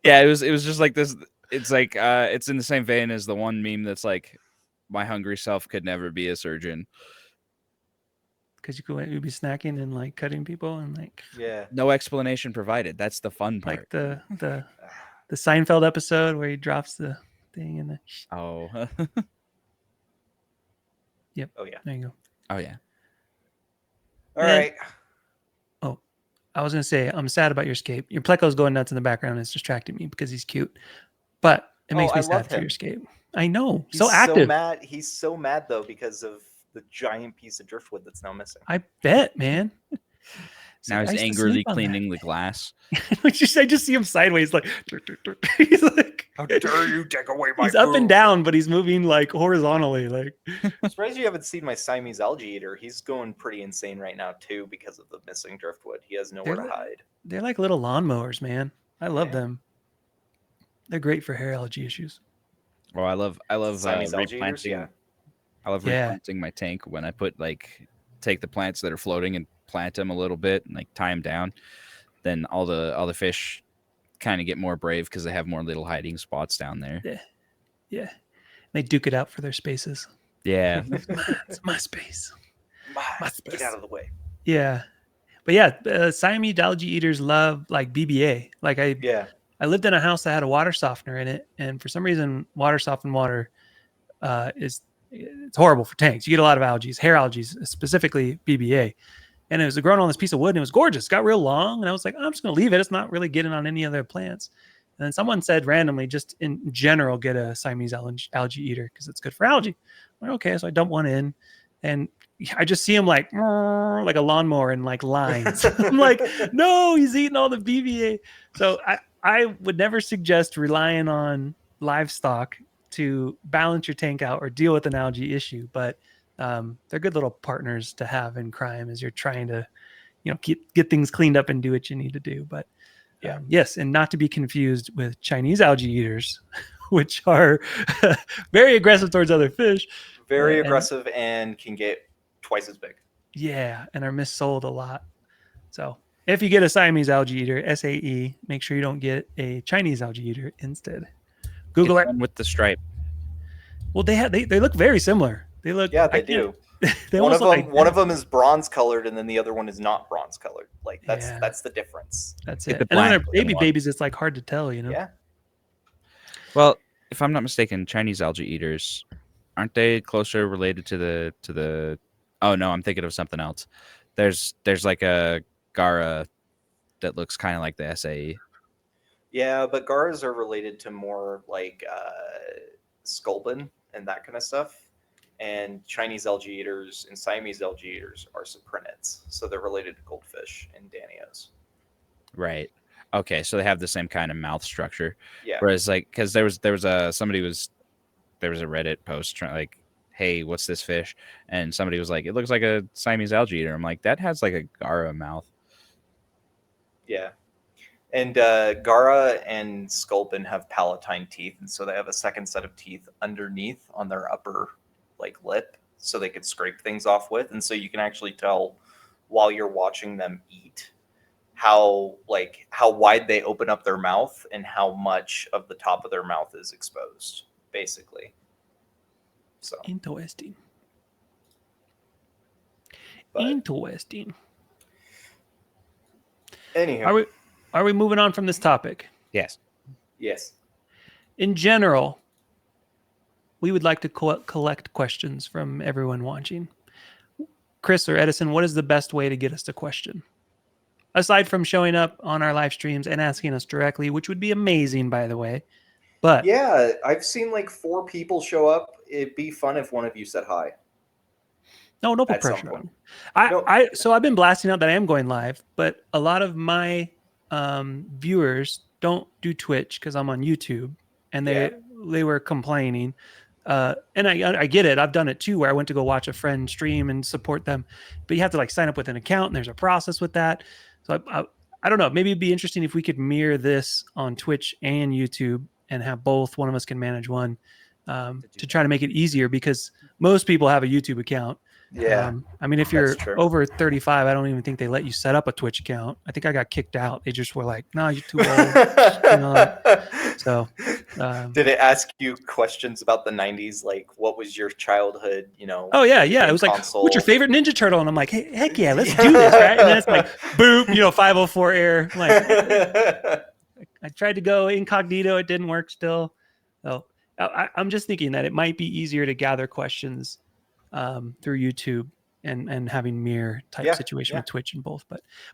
Yeah, it was just like this. It's like it's in the same vein as the one meme that's like, my hungry self could never be a surgeon. Because you'd be snacking and like cutting people and like Yeah. No explanation provided. That's the fun part. like the Seinfeld episode where he drops the thing in the. Oh, Oh yeah. There you go. oh yeah. All Man. right. I was gonna say I'm sad about your escape. Your Pleco's going nuts in the background. It's distracting me because he's cute, but it makes Oh, me I sad love for your him. escape. I know. He's So active. mad. He's so mad though because of the giant piece of driftwood that's now missing. I bet, man. It's Now like, I he's used to angrily sleep on that. cleaning the glass. I just see him sideways, like he's like, How dare you take away my he's up and food? down, but he's moving like horizontally. Like, I'm surprised you haven't seen my Siamese algae eater. He's going pretty insane right now too because of the missing driftwood. He has nowhere They're to hide. they're like little lawnmowers, man. I love Yeah. them. They're great for hair allergy issues. Oh, I love Siamese algae eaters, replanting. yeah. I love Yeah. replanting my tank when I take the plants that are floating and plant them a little bit and like tie them down. Then all the fish kind of get more brave because they have more little hiding spots down there. Yeah, they duke it out for their spaces. Yeah. It's my space. My Get space. out of the way. Yeah, but yeah, Siamese algae eaters love like BBA. Like Yeah. I lived in a house that had a water softener in it, and for some reason, water softened water it's horrible for tanks. You get a lot of algae, hair algae, specifically BBA. And it was growing on this piece of wood, and it was gorgeous. It got real long, and I was like, I'm just going to leave it. It's not really getting on any other plants. And then someone said randomly, just in general, get a Siamese algae eater because it's good for algae. I'm like, okay, so I dump one in, and I just see him like a lawnmower in like lines. I'm like, no, he's eating all the BBA. So I would never suggest relying on livestock to balance your tank out or deal with an algae issue, but they're good little partners to have in crime as you're trying to, get things cleaned up and do what you need to do. But Yeah. Yes, and not to be confused with Chinese algae eaters, which are very aggressive towards other fish. Very And- aggressive and can get twice as big. Yeah, and are missold a lot. So if you get a Siamese algae eater, SAE, make sure you don't get a Chinese algae eater instead. Google Get it. one with the stripe. Well, they look very similar. They look. Yeah, I they can't- do. They One almost of look them, like one of them is bronze colored, and then the other one is not bronze colored. Like that's Yeah. that's the difference. That's Get it. the And then when black they're baby one. babies, it's like hard to tell, Yeah. Well, if I'm not mistaken, Chinese algae eaters aren't they closer related to the Oh no, I'm thinking of something else. There's like a Gara that looks kind of like the SAE. Yeah, but Garas are related to more like sculpin and that kind of stuff. And Chinese algae eaters and Siamese algae eaters are cyprinids, so they're related to goldfish and danios. Right. Okay, so they have the same kind of mouth structure. Yeah. Whereas like because there was a Reddit post trying like, hey, what's this fish? And somebody was like, it looks like a Siamese algae eater. I'm like, that has like a Gara mouth. Yeah. And Gara and Sculpin have palatine teeth, and so they have a second set of teeth underneath on their upper lip, so they could scrape things off with. And so you can actually tell while you're watching them eat how wide they open up their mouth and how much of the top of their mouth is exposed, basically. So, interesting. but Interesting. anyhow, Are we moving on from this topic? Yes. yes. In general, we would like to collect questions from everyone watching. Chris or Edison, what is the best way to get us a question? Aside from showing up on our live streams and asking us directly, which would be amazing, by the way. But Yeah, I've seen like 4 people show up. It'd be fun if one of you said hi. No, don't put At some pressure point. on. No. So I've been blasting out that I am going live, but a lot of my viewers don't do Twitch because I'm on YouTube, and they were complaining. And I get it. I've done it too, where I went to go watch a friend stream and support them, but you have to like sign up with an account, and there's a process with that. So I don't know. Maybe it'd be interesting if we could mirror this on Twitch and YouTube and have both. One of us can manage one to try to make it easier, because most people have a YouTube account. Yeah. I mean, if That's you're true. over 35, I don't even think they let you set up a Twitch account. I think I got kicked out. They just were like, "No, you're too old." So, did it ask you questions about the 90s? Like, what was your childhood, oh yeah. game It was like, console? "What's your favorite Ninja Turtle?" And I'm like, "Hey, heck yeah, let's do this, right?" And then it's like, boop, 504 error. I'm like, I tried to go incognito, it didn't work still. So I'm just thinking that it might be easier to gather questions through YouTube and having mirror type situation with Twitch and both.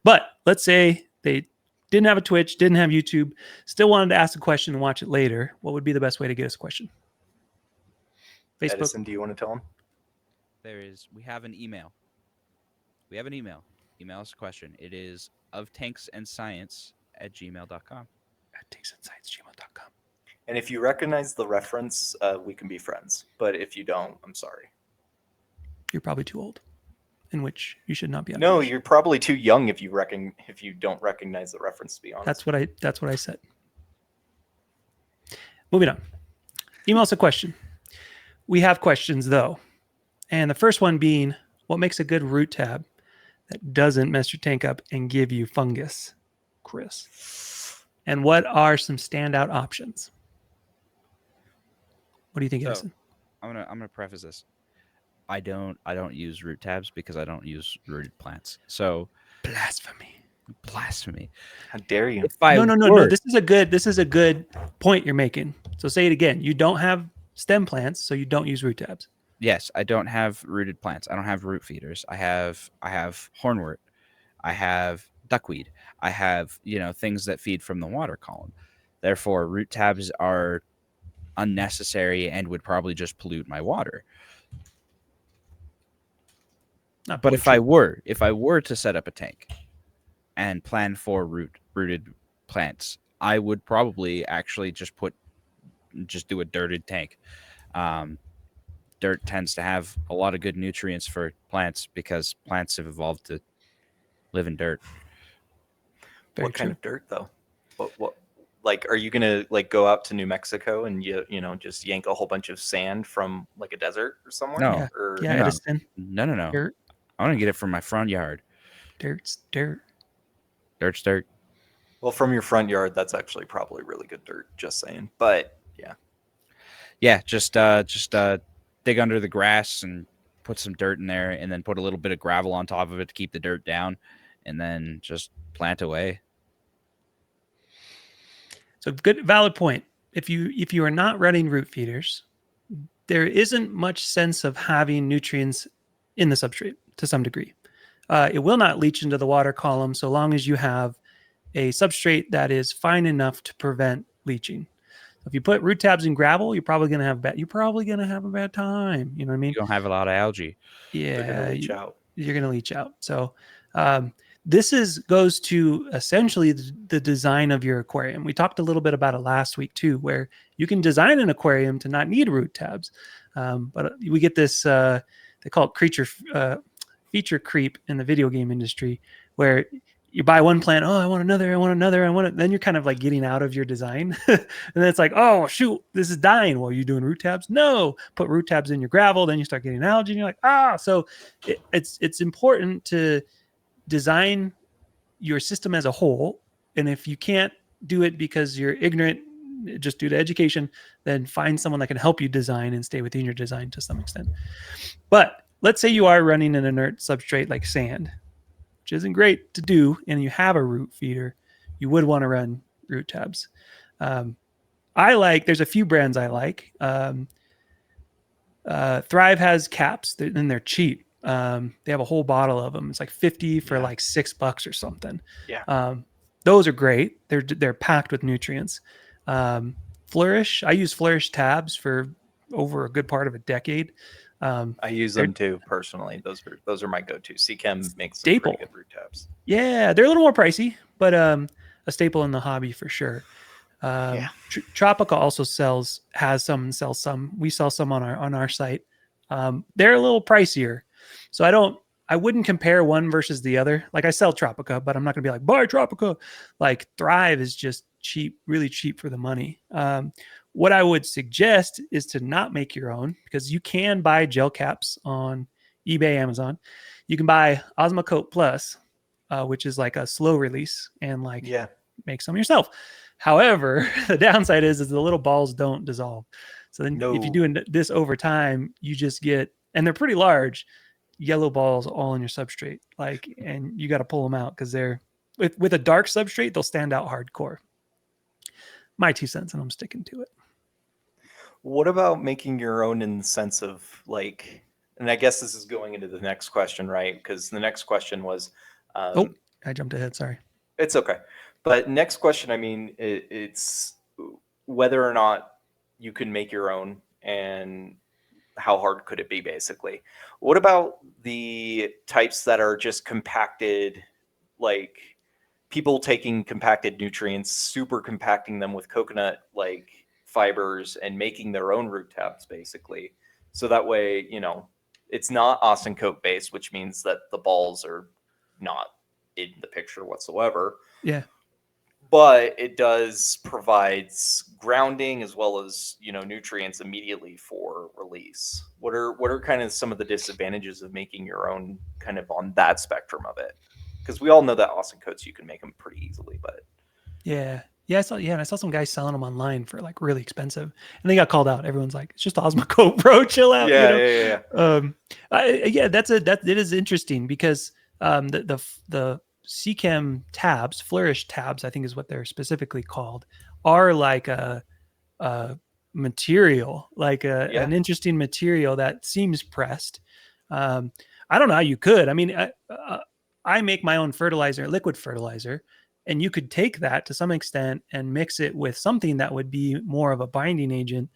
But let's say they didn't have a Twitch, didn't have YouTube, still wanted to ask a question and watch it later. What would be the best way to get us a question? Facebook. Edison, do you want to tell him? We have an email. Email us a question. It is oftanksandscience@gmail.com. @tanksandscience@gmail.com. And if you recognize the reference, we can be friends. But if you don't, I'm sorry. You're probably too old, in which you should not be. No, you're probably too young if you don't recognize the reference. To be honest, That's what I said. Moving on. Email us a question. We have questions though, and the first one being, what makes a good root tab that doesn't mess your tank up and give you fungus, Chris? And what are some standout options? What do you think, Edison? I'm gonna preface this. I don't use root tabs because I don't use rooted plants. So blasphemy. How dare you? No. This is a good point you're making. So say it again. You don't have stem plants, so you don't use root tabs. Yes, I don't have rooted plants. I don't have root feeders. I have hornwort. I have duckweed. I have things that feed from the water column. Therefore, root tabs are unnecessary and would probably just pollute my water. But if I were to set up a tank and plan for rooted plants, I would probably actually just do a dirted tank. Dirt tends to have a lot of good nutrients for plants because plants have evolved to live in dirt. What kind of dirt though? What like, are you gonna go out to New Mexico and just yank a whole bunch of sand from like a desert or somewhere? No. Edison. No. Dirt. I want to get it from my front yard. Dirt's dirt. Dirt's dirt. Well, from your front yard, that's actually probably really good dirt. Just saying. But yeah. Just dig under the grass and put some dirt in there, and then put a little bit of gravel on top of it to keep the dirt down, and then just plant away. So valid point. If you are not running root feeders, there isn't much sense of having nutrients in the substrate to some degree. It will not leach into the water column so long as you have a substrate that is fine enough to prevent leaching. If you put root tabs in gravel, you're probably going to have a bad time. You know what I mean? You don't have a lot of algae. Yeah, you're going to leach out. So this goes to essentially the design of your aquarium. We talked a little bit about it last week too, where you can design an aquarium to not need root tabs, but we get this. They call it feature creep in the video game industry, where you buy one plant, I want another, then you're kind of like getting out of your design. And then it's like, oh shoot, this is dying. Well, you doing root tabs? No, put root tabs in your gravel, then you start getting algae, and you're like, so it's important to design your system as a whole. And if you can't do it because you're ignorant, just due to education, then find someone that can help you design and stay within your design to some extent. But let's say you are running an inert substrate like sand, which isn't great to do, and you have a root feeder, you would want to run root tabs. There's a few brands I like. Thrive has caps, and they're cheap. They have a whole bottle of them. It's like 50 for like $6 or something. Yeah. Those are great. They're packed with nutrients. Flourish. I use Flourish tabs for over a good part of a decade. I use They're- them too personally. Those are my go-to. Seachem makes some Staple. pretty good root tabs. Yeah, they're a little more pricey, but a staple in the hobby for sure. Yeah. Tropica also sells some. We sell some on our site. They're a little pricier, so I wouldn't compare one versus the other. Like I sell Tropica, but I'm not gonna be like buy Tropica. Like Thrive is just cheap, really cheap for the money. What I would suggest is to not make your own, because you can buy gel caps on eBay, Amazon. You can buy Osmocote Plus, which is like a slow release, and like Yeah. make some yourself. However, the downside is the little balls don't dissolve. So then if you're doing this over time, you just get, and they're pretty large, yellow balls all in your substrate. Like, and you got to pull them out because they're with a dark substrate, they'll stand out hardcore. My 2 cents, and I'm sticking to it. What about making your own in the sense of like, and I guess this is going into the next question, right? Because the next question was, I jumped ahead. Sorry. it's okay. But next question, I mean, it's whether or not you can make your own and how hard could it be, basically. What about the types that are just compacted, like people taking compacted nutrients, super compacting them with coconut like fibers and making their own root tabs, basically. So that way, it's not Austencote based, which means that the balls are not in the picture whatsoever. Yeah. But it does provides grounding as well as nutrients immediately for release. What are kind of some of the disadvantages of making your own kind of on that spectrum of it? Because we all know that Austencotes you can make them pretty easily, but I saw some guys selling them online for like really expensive, and they got called out. Everyone's like, "It's just Osmocote, bro. Chill out." Yeah. That is interesting because the Seachem tabs, Flourish tabs, I think is what they're specifically called, are like a material, like an interesting material that seems pressed. I don't know how you could. I mean, I make my own fertilizer, liquid fertilizer, and you could take that to some extent and mix it with something that would be more of a binding agent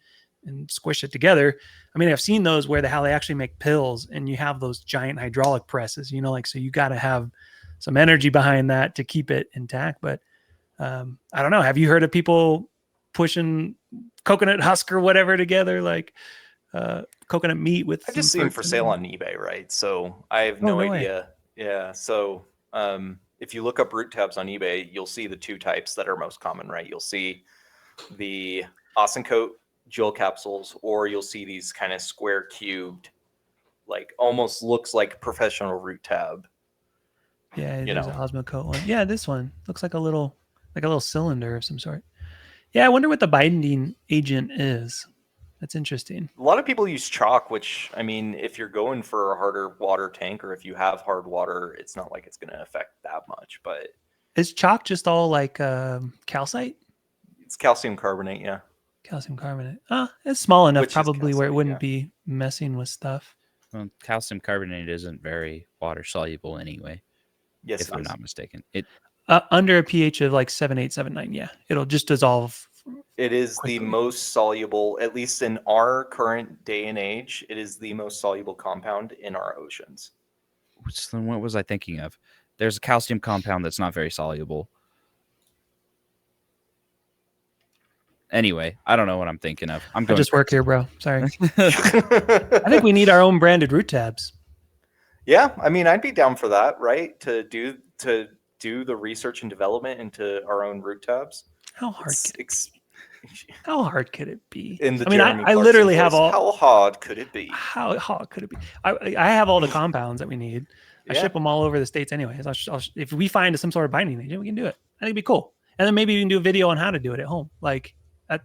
and squish it together. I mean, I've seen those where how they actually make pills, and you have those giant hydraulic presses, so you got to have some energy behind that to keep it intact. But I don't know. Have you heard of people pushing coconut husk or whatever together, like coconut meat with? I just see them for sale on eBay, right? So I have no idea. Yeah. So if you look up root tabs on eBay, you'll see the two types that are most common, right? You'll see the Austencote jewel capsules, or you'll see these kind of square cubed, like almost looks like professional root tab. Yeah, there's an Osmocote one. Yeah, this one looks like a little cylinder of some sort. Yeah, I wonder what the binding agent is. That's interesting. A lot of people use chalk, which, I mean, if you're going for a harder water tank, or if you have hard water, it's not like it's going to affect that much. But is chalk just all like calcite? It's calcium carbonate, yeah. Calcium carbonate. It's small enough, Which probably, where it wouldn't be messing with stuff. Well, calcium carbonate isn't very water soluble anyway. Yes, if I'm not mistaken. It under a pH of like 7.8, 7.9. Yeah, it'll just dissolve. It is quickly. The most soluble, at least in our current day and age. It is the most soluble compound in our oceans. What was I thinking of? There's a calcium compound that's not very soluble. Anyway, I don't know what I'm thinking of. I just work here, bro. Sorry. I think we need our own branded root tabs. Yeah, I mean, I'd be down for that, right? To do the research and development into our own root tabs. How hard could it be? I literally have all. How hard could it be? How hard could it be? I have all the compounds that we need. I ship them all over the States anyways. If we find some sort of binding agent, we can do it. I think it'd be cool. And then maybe we can do a video on how to do it at home. Like,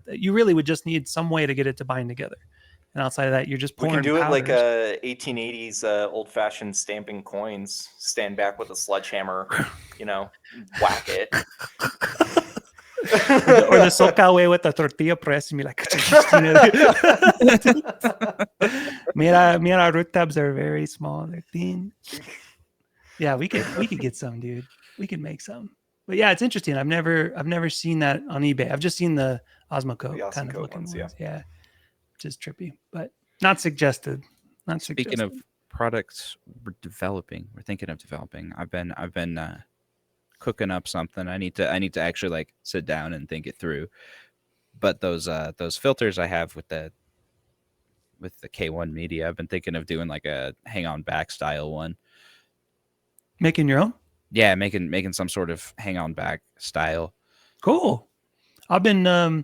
you really would just need some way to get it to bind together. And outside of that, you're just pouring. We can do powders. it like a 1880s old-fashioned stamping coins. Stand back with a sledgehammer, whack it. Or the SoCal way with the tortilla press and be like, mira, root tabs are very small. They're thin. Yeah, we could get some, dude. We could make some. But yeah, it's interesting. I've never seen that on eBay. I've just seen the Osmocote kind of looking ones. Yeah. Which is trippy, but not suggested. Not Speaking of suggested. products we're thinking of developing. I've been cooking up something. I need to actually like sit down and think it through. But those filters I have with the K1 media, I've been thinking of doing like a hang on back style one. Making your own? Yeah, making some sort of hang on back style. Cool. I've been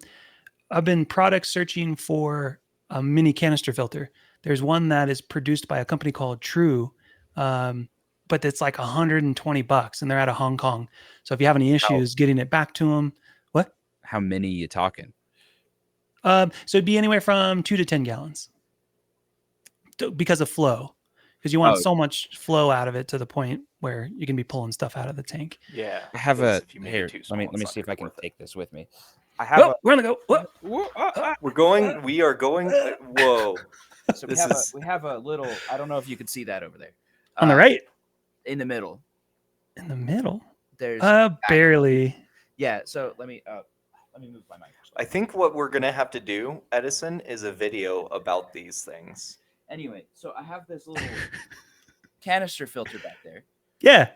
product searching for a mini canister filter. There's one that is produced by a company called True, but it's like $120, and they're out of Hong Kong. So if you have any issues getting it back to them, what? How many you talking? So it'd be anywhere from 2 to 10 gallons because of flow, because you want so much flow out of it to the point where you can be pulling stuff out of the tank. Yeah. I have 'cause a if you make it here. too Let small, me it's not see if gonna I can worth it. take this with me. I have Oh, we're gonna go. Whoa. We are going. Whoa. So This we have a little. I don't know if you can see that over there. On the right, in the middle. in the middle. There's Barely. yeah. So let me move my microphone. I think what we're gonna have to do, Edison, is a video about these things. Anyway, so I have this little canister filter back there. Yeah,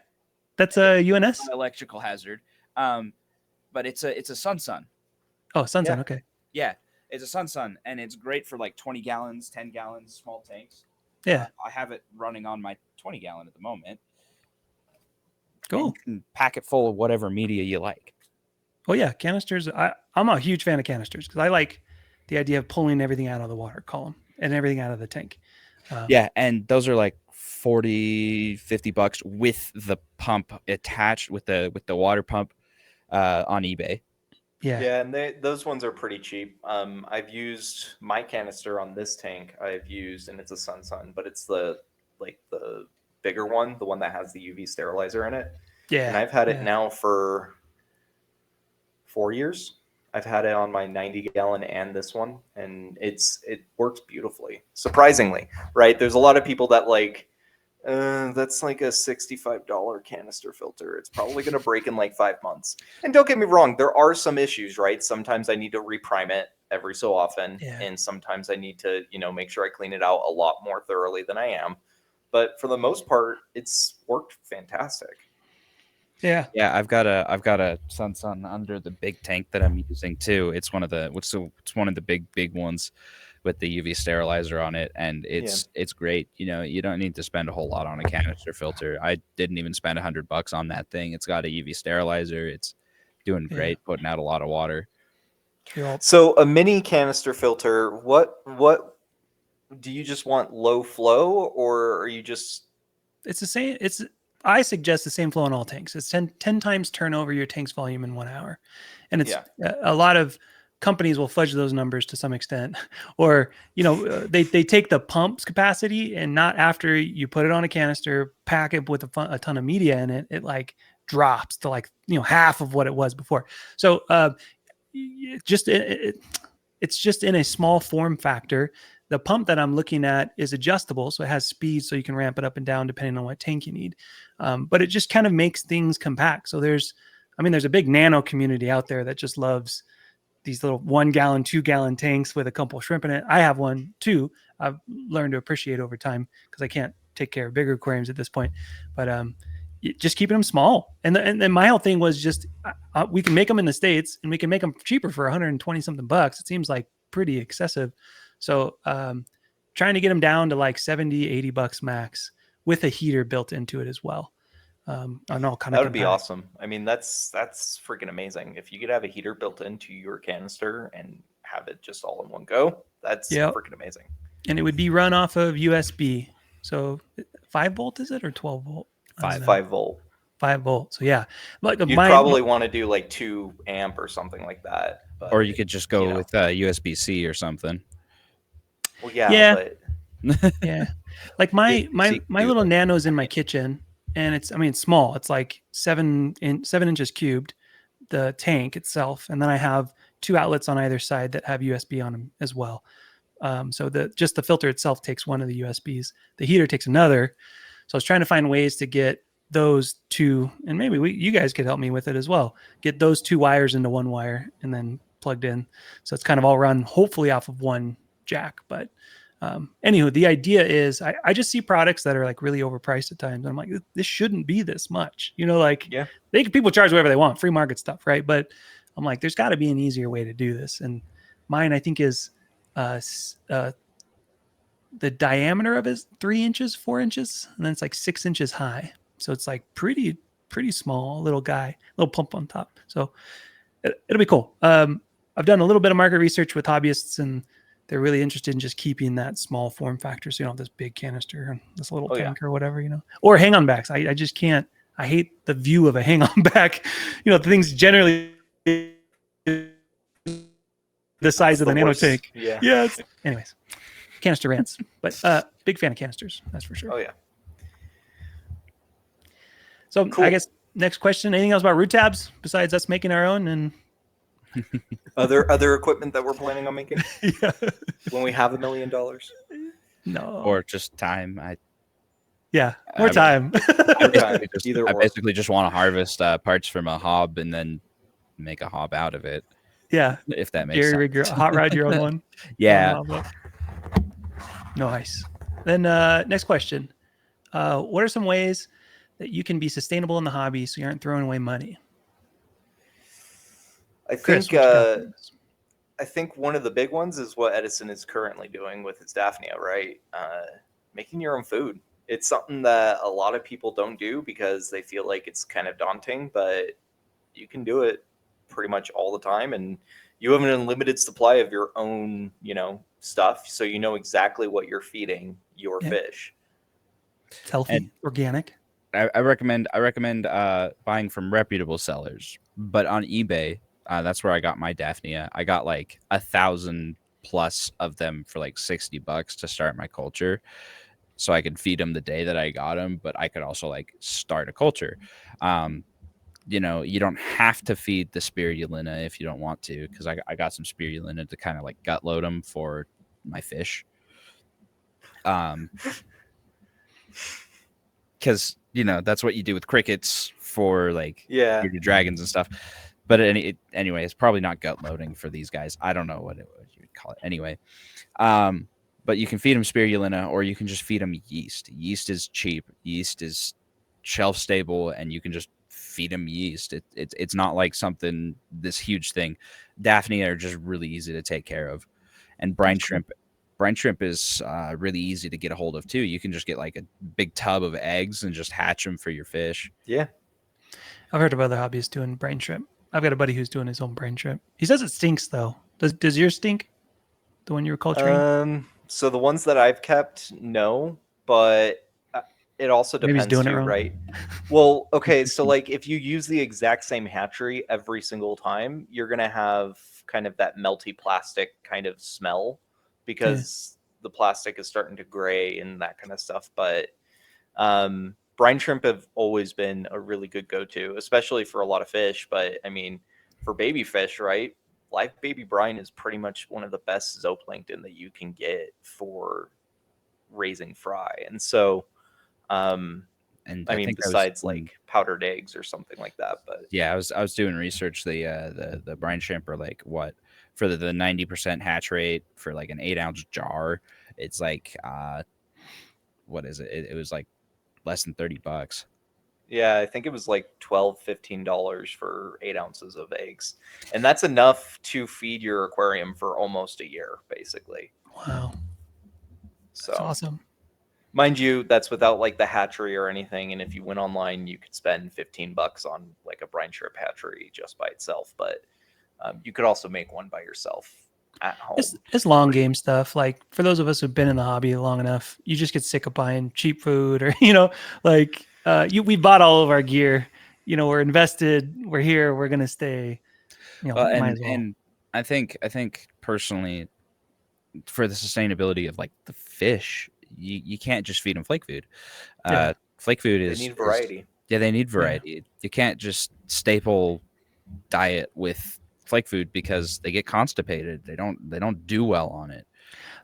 that's a UNS. Electrical hazard. But it's a Sun. Oh, Sunsun. Yeah. Okay. Yeah, it's a Sun, and it's great for like 20 gallons, 10 gallons, small tanks. Yeah. I have it running on my 20 gallon at the moment. Cool. And you can pack it full of whatever media you like. Oh yeah, canisters. I'm a huge fan of canisters because I like the idea of pulling everything out of the water column and everything out of the tank. Yeah, and those are like $40-$50 with the pump attached with the water pump on eBay. Yeah. Yeah, and those ones are pretty cheap. I've used my canister on this tank. I've used, and it's a Sun, but it's the bigger one, the one that has the UV sterilizer in it. Yeah. And I've had it now for 4 years. I've had it on my 90-gallon and this one, and it works beautifully. Surprisingly, right? There's a lot of people that that's like a $65 canister filter. It's probably going to break in like 5 months. And don't get me wrong, there are some issues, right? Sometimes I need to reprime it every so often, and sometimes I need to, make sure I clean it out a lot more thoroughly than I am. But for the most part, it's worked fantastic. Yeah. Yeah, I've got a Sun under the big tank that I'm using too. It's one of the big ones with the UV sterilizer on it, and it's great. You don't need to spend a whole lot on a canister filter. I didn't even spend $100 on that thing. It's got a UV sterilizer. It's doing great, putting out a lot of water. So a mini canister filter, what do you just want low flow, or are you just? It's the same. I suggest the same flow in all tanks. It's 10 times turnover your tank's volume in 1 hour. And it's a lot of companies will fudge those numbers to some extent, or, they take the pump's capacity and not after you put it on a canister, pack it with a ton of media in it. It like drops to half of what it was before. So it's just in a small form factor. The pump that I'm looking at is adjustable, so it has speed, so you can ramp it up and down depending on what tank you need. But it just kind of makes things compact. So there's a big nano community out there that just loves these little 1 gallon, 2 gallon tanks with a couple shrimp in it. I have one too. I've learned to appreciate over time because I can't take care of bigger aquariums at this point. But just keeping them small. And then my whole thing was just we can make them in the States and we can make them cheaper for 120 something bucks. It seems like pretty excessive. So trying to get them down to like $70, $80 max with a heater built into it as well. And all kind that of would be awesome. I mean, that's freaking amazing. If you could have a heater built into your canister and have it just all in one go, that's freaking amazing. And it would be run off of USB. So 5 volt is it or 12 volt? 5 volt. 5 volt. So yeah, like you'd probably want to do like 2 amp or something like that. But, or you could just go with USB-C or something. Well, yeah. But... yeah. Like my little nano's in my kitchen, and it's small. It's like 7 inches cubed, the tank itself, and then I have 2 outlets on either side that have USB on them as well. So the filter itself takes one of the USBs. The heater takes another. So I was trying to find ways to get those 2, and maybe you guys could help me with it as well. Get those 2 wires into one wire and then plugged in. So it's kind of all run hopefully off of one jack, but Anywho, the idea is I just see products that are like really overpriced at times. And I'm like, this shouldn't be this much, like Yeah. people charge whatever they want, free market stuff. Right. But I'm like, there's gotta be an easier way to do this. And mine, I think is, the diameter of it is 3 inches, 4 inches, and then it's like 6 inches high. So it's like pretty small little guy, little pump on top. So it'll be cool. I've done a little bit of market research with hobbyists, and they're really interested in just keeping that small form factor. So you don't have this big canister and this little tank or whatever, or hang on backs. I just can't. I hate the view of a hang on back. The thing's generally the size of the nano tank. Yeah. Yes. Anyways, canister rants, but big fan of canisters. That's for sure. Oh yeah. So Cool. I guess next question. Anything else about root tabs besides us making our own and other equipment that we're planning on making yeah. when we have $1 million? No. Or just time. Yeah, more time. Either I or. basically just want to harvest parts from a hob and then make a hob out of it. Yeah. If that makes Jerry sense. rig your hot rod your own one. Yeah. Nice. Then next question. What are some ways that you can be sustainable in the hobby so you aren't throwing away money? I Chris, think what you got for this? I think one of the big ones is what Edison is currently doing with his Daphnia, right? Making your own food. It's something that a lot of people don't do because they feel like it's kind of daunting, but you can do it pretty much all the time, and you have an unlimited supply of your own, stuff, so you know exactly what you're feeding your fish. It's healthy, And- organic. I recommend buying from reputable sellers, but on eBay, that's where I got my Daphnia. I got like 1,000 plus of them for like $60 to start my culture, so I could feed them the day that I got them. But I could also like start a culture. You don't have to feed the spirulina if you don't want to, because I got some spirulina to kind of like gut load them for my fish. Because that's what you do with crickets for like Yeah. your dragons and stuff. But anyway, it's probably not gut loading for these guys. I don't know what you would call it. Anyway, but you can feed them spirulina, or you can just feed them yeast. Yeast is cheap. Yeast is shelf stable, and you can just feed them yeast. It's not like this huge thing. Daphnia are just really easy to take care of, and brine shrimp. Brine shrimp is really easy to get a hold of too. You can just get like a big tub of eggs and just hatch them for your fish. Yeah. I've heard of other hobbyists doing brine shrimp. I've got a buddy who's doing his own brine shrimp. He says it stinks though. Does yours stink? The one you were culturing? So the ones that I've kept, no, but it also Maybe he's depends doing it too, wrong. right? Well, okay, so like if you use the exact same hatchery every single time, you're gonna have kind of that melty plastic kind of smell because the plastic is starting to gray and that kind of stuff. But brine shrimp have always been a really good go-to, especially for a lot of fish. But I mean, for baby fish, right? Live baby brine is pretty much one of the best zooplankton that you can get for raising fry. And so, And I mean, besides like powdered eggs or something like that. But yeah, I was doing research. The brine shrimp are like what for the 90% hatch rate for like an 8-ounce jar. It's like what is it? It was like less than $30. yeah, I think it was like $12-15 for 8 ounces of eggs, and that's enough to feed your aquarium for almost a year, basically. Wow. So That's awesome. mind you, that's without like the hatchery or anything. And if you went online, you could spend $15 on like a brine shrimp hatchery just by itself. But you could also make one by yourself at home. It's long game stuff. Like for those of us who've been in the hobby long enough, you just get sick of buying cheap food, or like we bought all of our gear. We're invested. We're here. We're gonna stay. Might as well. And I think personally, for the sustainability of like the fish, you can't just feed them flake food. Yeah. Flake food They need variety. They need variety. You can't just staple diet with flake food because they get constipated. They don't do well on it.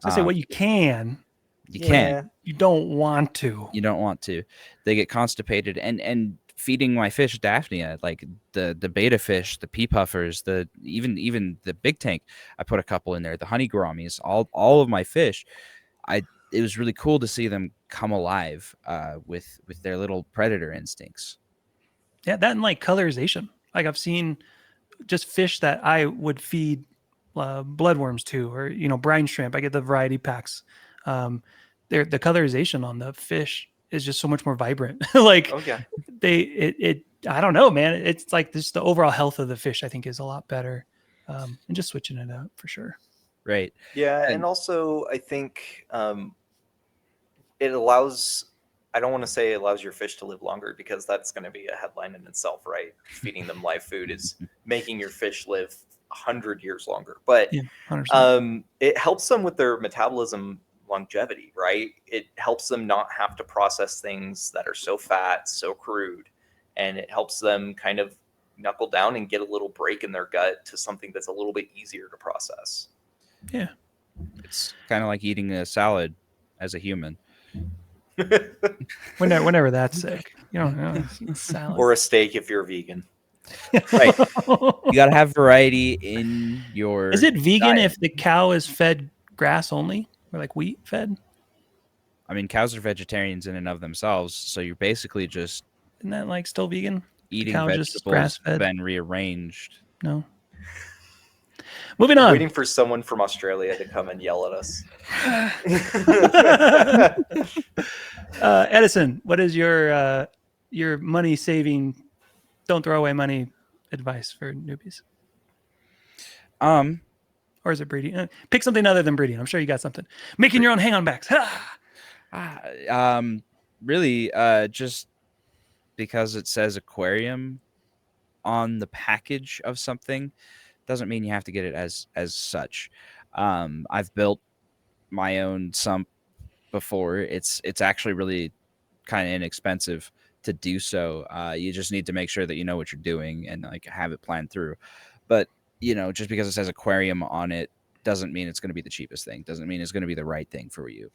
So I say what you can. You can't. You don't want to. You don't want to. They get constipated, and feeding my fish Daphnia, like the beta fish, the pea puffers, even the big tank, I put a couple in there, the honey gouramis, all of my fish, it was really cool to see them come alive with their little predator instincts. Yeah, that and like colorization. Like I've seen just fish that I would feed bloodworms to, or brine shrimp. I get the variety packs. The colorization on the fish is just so much more vibrant. Like Oh yeah. I don't know, man. It's like just the overall health of the fish, I think, is a lot better. And just switching it up for sure. Right. Yeah, and also I think it allows. I don't want to say it allows your fish to live longer, because that's going to be a headline in itself, right? Feeding them live food is making your fish live 100 years longer. But Yeah, 100%. it helps them with their metabolism longevity, right? It helps them not have to process things that are so fat, so crude, and it helps them kind of knuckle down and get a little break in their gut to something that's a little bit easier to process. Yeah. It's kind of like eating a salad as a human. Whenever that's sick, it's salad. Or a steak if you're vegan. Right. You got to have variety in your. Is it vegan diet. if the cow is fed grass only, or like wheat fed? I mean, cows are vegetarians in and of themselves, so you're basically just Isn't that like still vegan? eating cow just vegetables grass-fed? then rearranged. No. Moving on. Waiting for someone from Australia to come and yell at us. Edison, what is your money saving, don't throw away money advice for newbies? Or is it breeding? Pick something other than breeding. I'm sure you got something. Making your own hang-on backs. Really, just because it says aquarium on the package of something doesn't mean you have to get it as such. I've built my own sump before. It's actually really kind of inexpensive to do so. You just need to make sure that you know what you're doing and like have it planned through. But just because it says aquarium on it doesn't mean it's going to be the cheapest thing. Doesn't mean it's going to be the right thing for you.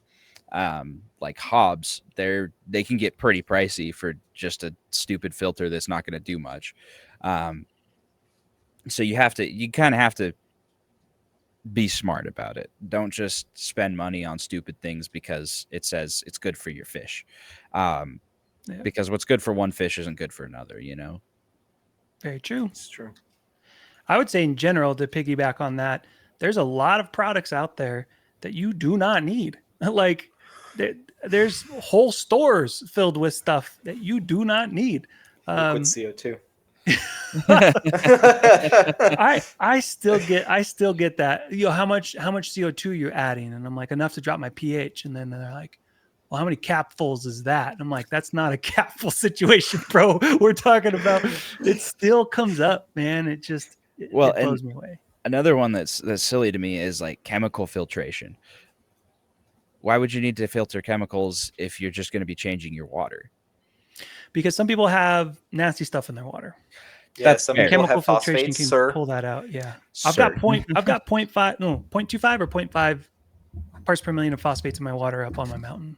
Like hobs, they can get pretty pricey for just a stupid filter that's not going to do much. So you kind of have to be smart about it. Don't just spend money on stupid things because it says it's good for your fish. Because what's good for one fish isn't good for another, Very true. It's true. I would say in general, to piggyback on that, there's a lot of products out there that you do not need. Like there's whole stores filled with stuff that you do not need. Liquid CO2. I still get that. How much CO2 you're adding? And I'm like, enough to drop my pH. And then they're like, well, how many capfuls is that? And I'm like, that's not a capful situation, bro. We're talking about, it still comes up, man. It blows me away. Another one that's silly to me is like chemical filtration. Why would you need to filter chemicals if you're just going to be changing your water? Because some people have nasty stuff in their water. Yeah, some people chemical have filtration phosphates, can sir. pull that out. Yeah, I've got 0.25 or 0.5 parts per million of phosphates in my water up on my mountain,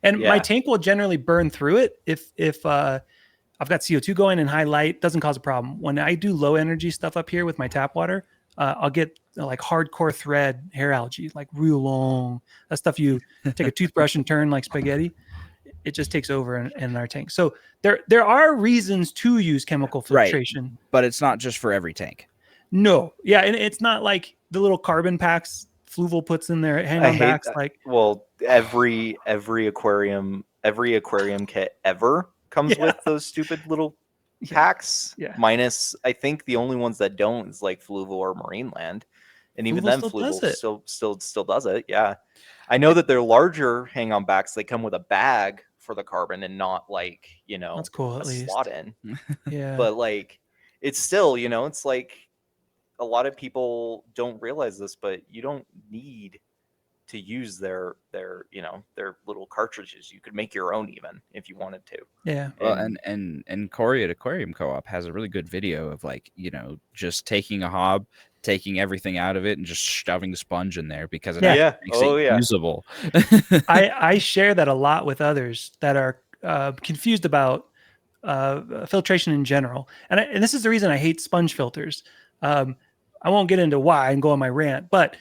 and my tank will generally burn through it if I've got CO2 going and high light. Doesn't cause a problem. When I do low energy stuff up here with my tap water, I'll get like hardcore thread hair algae, like real long. That stuff you take a toothbrush and turn like spaghetti. It just takes over in our tank. So there are reasons to use chemical filtration, right, but it's not just for every tank. No, yeah, and it's not like the little carbon packs Fluval puts in their hang-on backs. Like, well, every aquarium kit ever comes with those stupid little packs. Yeah. Minus, I think the only ones that don't is like Fluval or Marineland, and even then, Fluval still does it. Yeah, I know that they're larger hang-on backs. They come with a bag for the carbon and not like that's cool, at least slot in. Yeah, but like it's still it's like a lot of people don't realize this, but you don't need to use their little cartridges. You could make your own even if you wanted to. Yeah. Well, and Corey at Aquarium Co-op has a really good video of like just taking a hob, taking everything out of it, and just shoving the sponge in there because it makes it usable. I share that a lot with others that are confused about filtration in general, and this is the reason I hate sponge filters. I won't get into why and go on my rant, but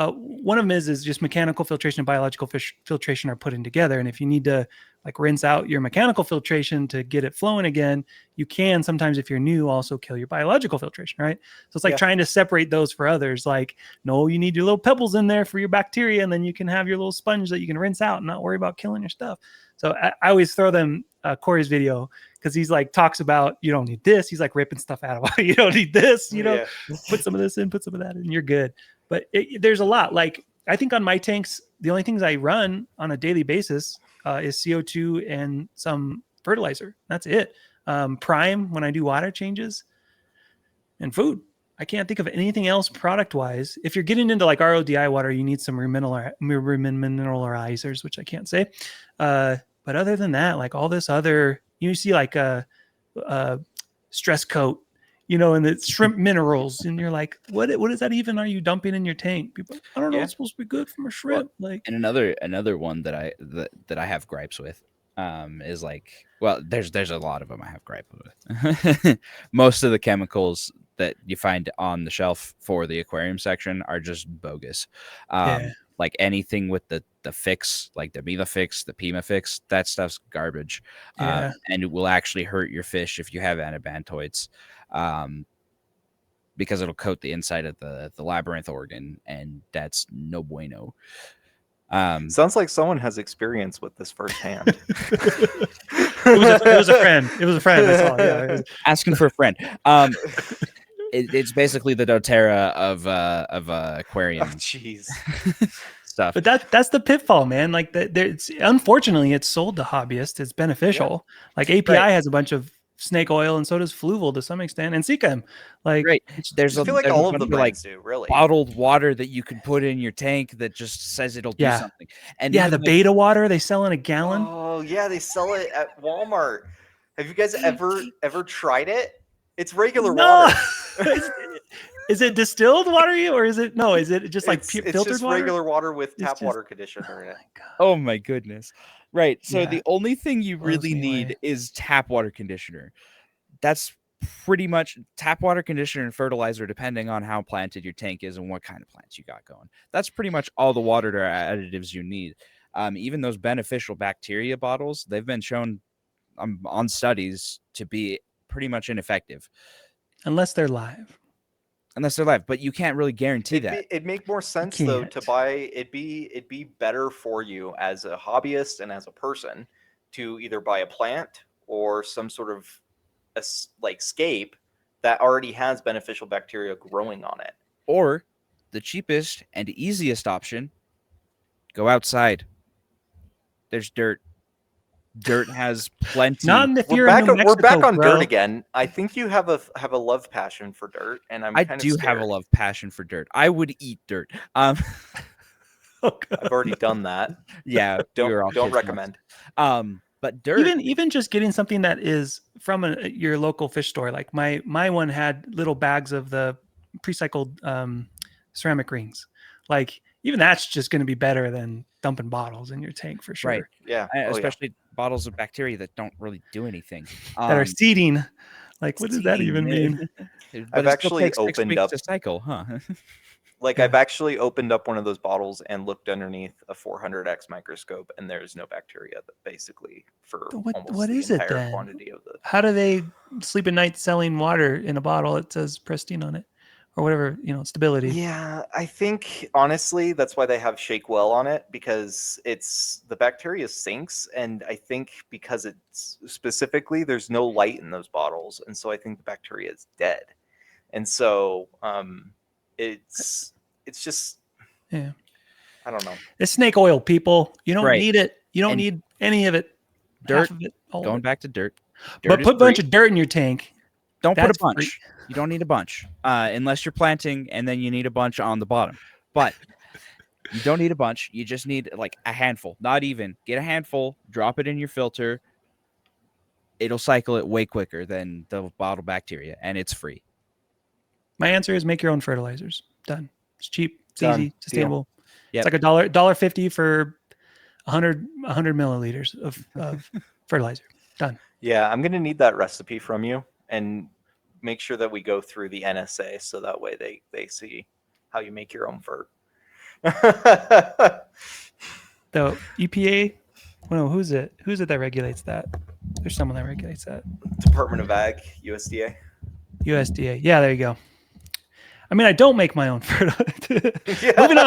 one of them is just mechanical filtration and biological filtration are putting together. And if you need to like rinse out your mechanical filtration to get it flowing again, you can sometimes, if you're new, also kill your biological filtration, right? So it's like trying to separate those for others. Like, no, you need your little pebbles in there for your bacteria, and then you can have your little sponge that you can rinse out and not worry about killing your stuff. So I always throw them Corey's video, because he's like talks about you don't need this. He's like ripping stuff out of it. You don't need this. You know, put some of this in, put some of that in, you're good. But there's a lot. Like I think on my tanks, the only things I run on a daily basis is CO2 and some fertilizer. That's it. Prime when I do water changes, and food. I can't think of anything else product wise. If you're getting into like RODI water, you need some remineralizers, which I can't say. But other than that, like all this other, you see like a stress coat, you know, and the shrimp minerals, and you're like, what is that even? Are you dumping in your tank? People, I don't know. It's supposed to be good from a shrimp. Like, and another one that I have gripes with, is like, well, there's a lot of them I have gripes with. Most of the chemicals that you find on the shelf for the aquarium section are just bogus. Like anything with the fix, like the Mevafix, the Pimafix, that stuff's garbage. And it will actually hurt your fish if you have anabantoids, because it'll coat the inside of the labyrinth organ, and that's no bueno. Sounds like someone has experience with this firsthand. it was a friend. It was a friend. That's all. Yeah, asking for a friend. It's basically the doTERRA of aquarium. Jeez. Stuff. But that's the pitfall, man. Like unfortunately, it's sold to hobbyists. It's beneficial. Like API has a bunch of snake oil, and so does Fluval to some extent, and Seachem. Like, there's I feel like all of the brands do, really. Bottled water that you can put in your tank that just says it'll do something. And the beta water they sell in a gallon. Oh yeah, they sell it at Walmart. Have you guys ever tried it? It's regular water. Is it distilled water, or is it no? Is it just like filtered just water? Regular water with tap water conditioner in it. Oh my goodness! Right. So the only thing you really need is tap water conditioner. That's pretty much tap water conditioner and fertilizer, depending on how planted your tank is and what kind of plants you got going. That's pretty much all the water additives you need. Even those beneficial bacteria bottles, they've been shown on studies to be pretty much ineffective. Unless they're live. But you can't really guarantee that. It'd make more sense though to buy. It'd be better for you as a hobbyist and as a person to either buy a plant or some sort of like scape that already has beneficial bacteria growing on it. Or the cheapest and easiest option: go outside. There's dirt. Dirt has plenty. Not if you're in New Mexico, we're back on bro. dirt again. I think you have a love passion for dirt, and I do have a love passion for dirt. I would eat dirt. I've already done that. Yeah, don't recommend. But dirt, even just getting something that is from your local fish store. Like my one had little bags of the pre-cycled ceramic rings. Like even that's just going to be better than dumping bottles in your tank for sure. Right. Yeah. Especially bottles of bacteria that don't really do anything. That are seeding. Like, what does that even mean? I've actually opened up a cycle, huh? Like I've actually opened up one of those bottles and looked underneath a 400x microscope, and there's no bacteria that basically for what is it then? Quantity of the. How do they sleep at night selling water in a bottle that says pristine on it? Or whatever, stability. Yeah, I think honestly that's why they have Shake Well on it, because the bacteria sinks, and I think because it's specifically there's no light in those bottles, and so I think the bacteria is dead, and so it's just I don't know. It's snake oil, people. You don't Right. need it. You don't need any of it. Dirt. Half of it, all of Going it. back to dirt. But put a bunch of dirt in your tank. Don't put That's a bunch. free. You don't need a bunch, unless you're planting, and then you need a bunch on the bottom. But you don't need a bunch. You just need like a handful. Not even. Get a handful, drop it in your filter. It'll cycle it way quicker than the bottle bacteria, and it's free. My answer is make your own fertilizers. Done. It's cheap. It's Done. easy. Sustainable. Yep. It's like $1.50 for 100 milliliters of fertilizer. Done. Yeah, I'm gonna need that recipe from you, and make sure that we go through the NSA so that way they see how you make your own fert. The EPA. Well, who's it? Who's it that regulates that? There's someone that regulates that. Department of Ag, USDA. USDA. Yeah, there you go. I mean, I don't make my own fertilizer. Yeah. Moving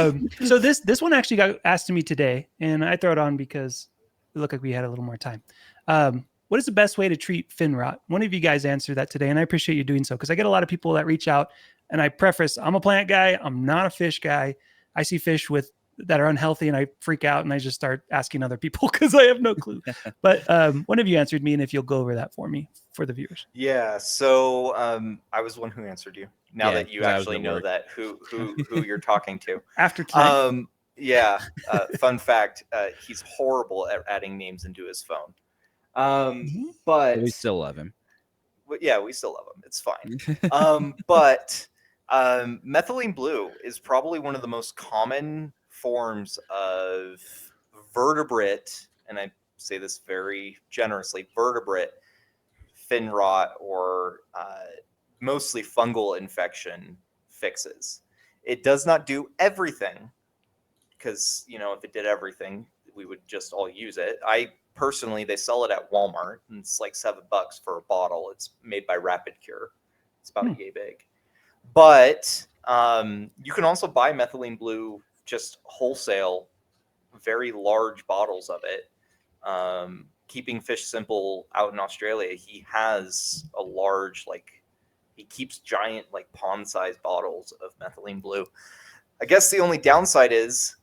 on. So this one actually got asked to me today, and I throw it on because it looked like we had a little more time. What is the best way to treat fin rot? One of you guys answered that today, and I appreciate you doing so because I get a lot of people that reach out, and I preface, I'm a plant guy. I'm not a fish guy. I see fish that are unhealthy, and I freak out, and I just start asking other people because I have no clue. But one of you answered me, and if you'll go over that for me for the viewers. Yeah. So I was the one who answered you. Now Yeah, that you 'cause I was actually at know work. that who you're talking to. After tonight, Yeah. Fun fact: he's horrible at adding names into his phone. But We still love him. yeah, we still love him. It's fine. But methylene blue is probably one of the most common forms of vertebrate, and I say this very generously, vertebrate fin rot or mostly fungal infection fixes. It does not do everything because, if it did everything, we would just all use it. Personally, they sell it at Walmart, and it's like $7 for a bottle. It's made by Rapid Cure. It's about yay big. But you can also buy methylene blue just wholesale, very large bottles of it. Keeping Fish Simple out in Australia, he has a large, he keeps giant, pond-sized bottles of methylene blue. I guess the only downside is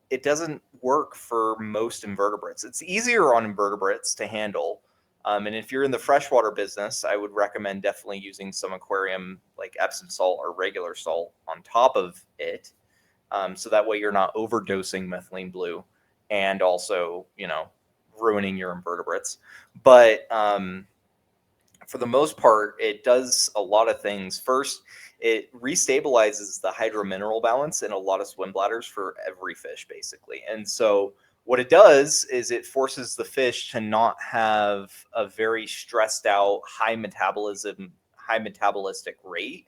it doesn't work for most invertebrates. It's easier on invertebrates to handle. And if you're in the freshwater business, I would recommend definitely using some aquarium like Epsom salt or regular salt on top of it. So that way you're not overdosing methylene blue and also, ruining your invertebrates. But for the most part, it does a lot of things. First, it restabilizes the hydromineral balance in a lot of swim bladders for every fish, basically. And so what it does is it forces the fish to not have a very stressed out, high metabolistic rate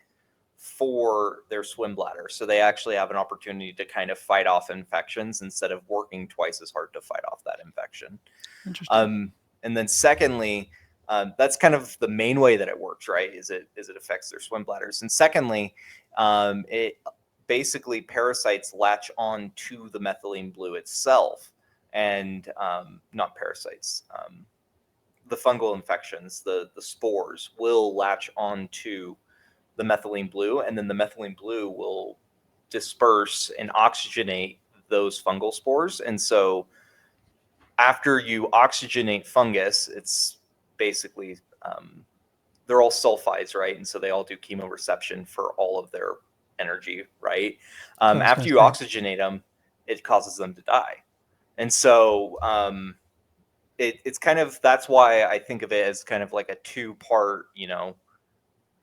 for their swim bladder. So they actually have an opportunity to kind of fight off infections instead of working twice as hard to fight off that infection. interesting. And then secondly, that's kind of the main way that it works, right? Is it affects their swim bladders. And secondly, it basically parasites latch on to the methylene blue itself, and not parasites. The fungal infections, the spores will latch onto the methylene blue, and then the methylene blue will disperse and oxygenate those fungal spores. And so after you oxygenate fungus, it's basically they're all sulfides, right? And so they all do chemoreception for all of their energy, right? After you oxygenate them, it causes them to die. And so it's kind of, that's why I think of it as kind of like a two-part,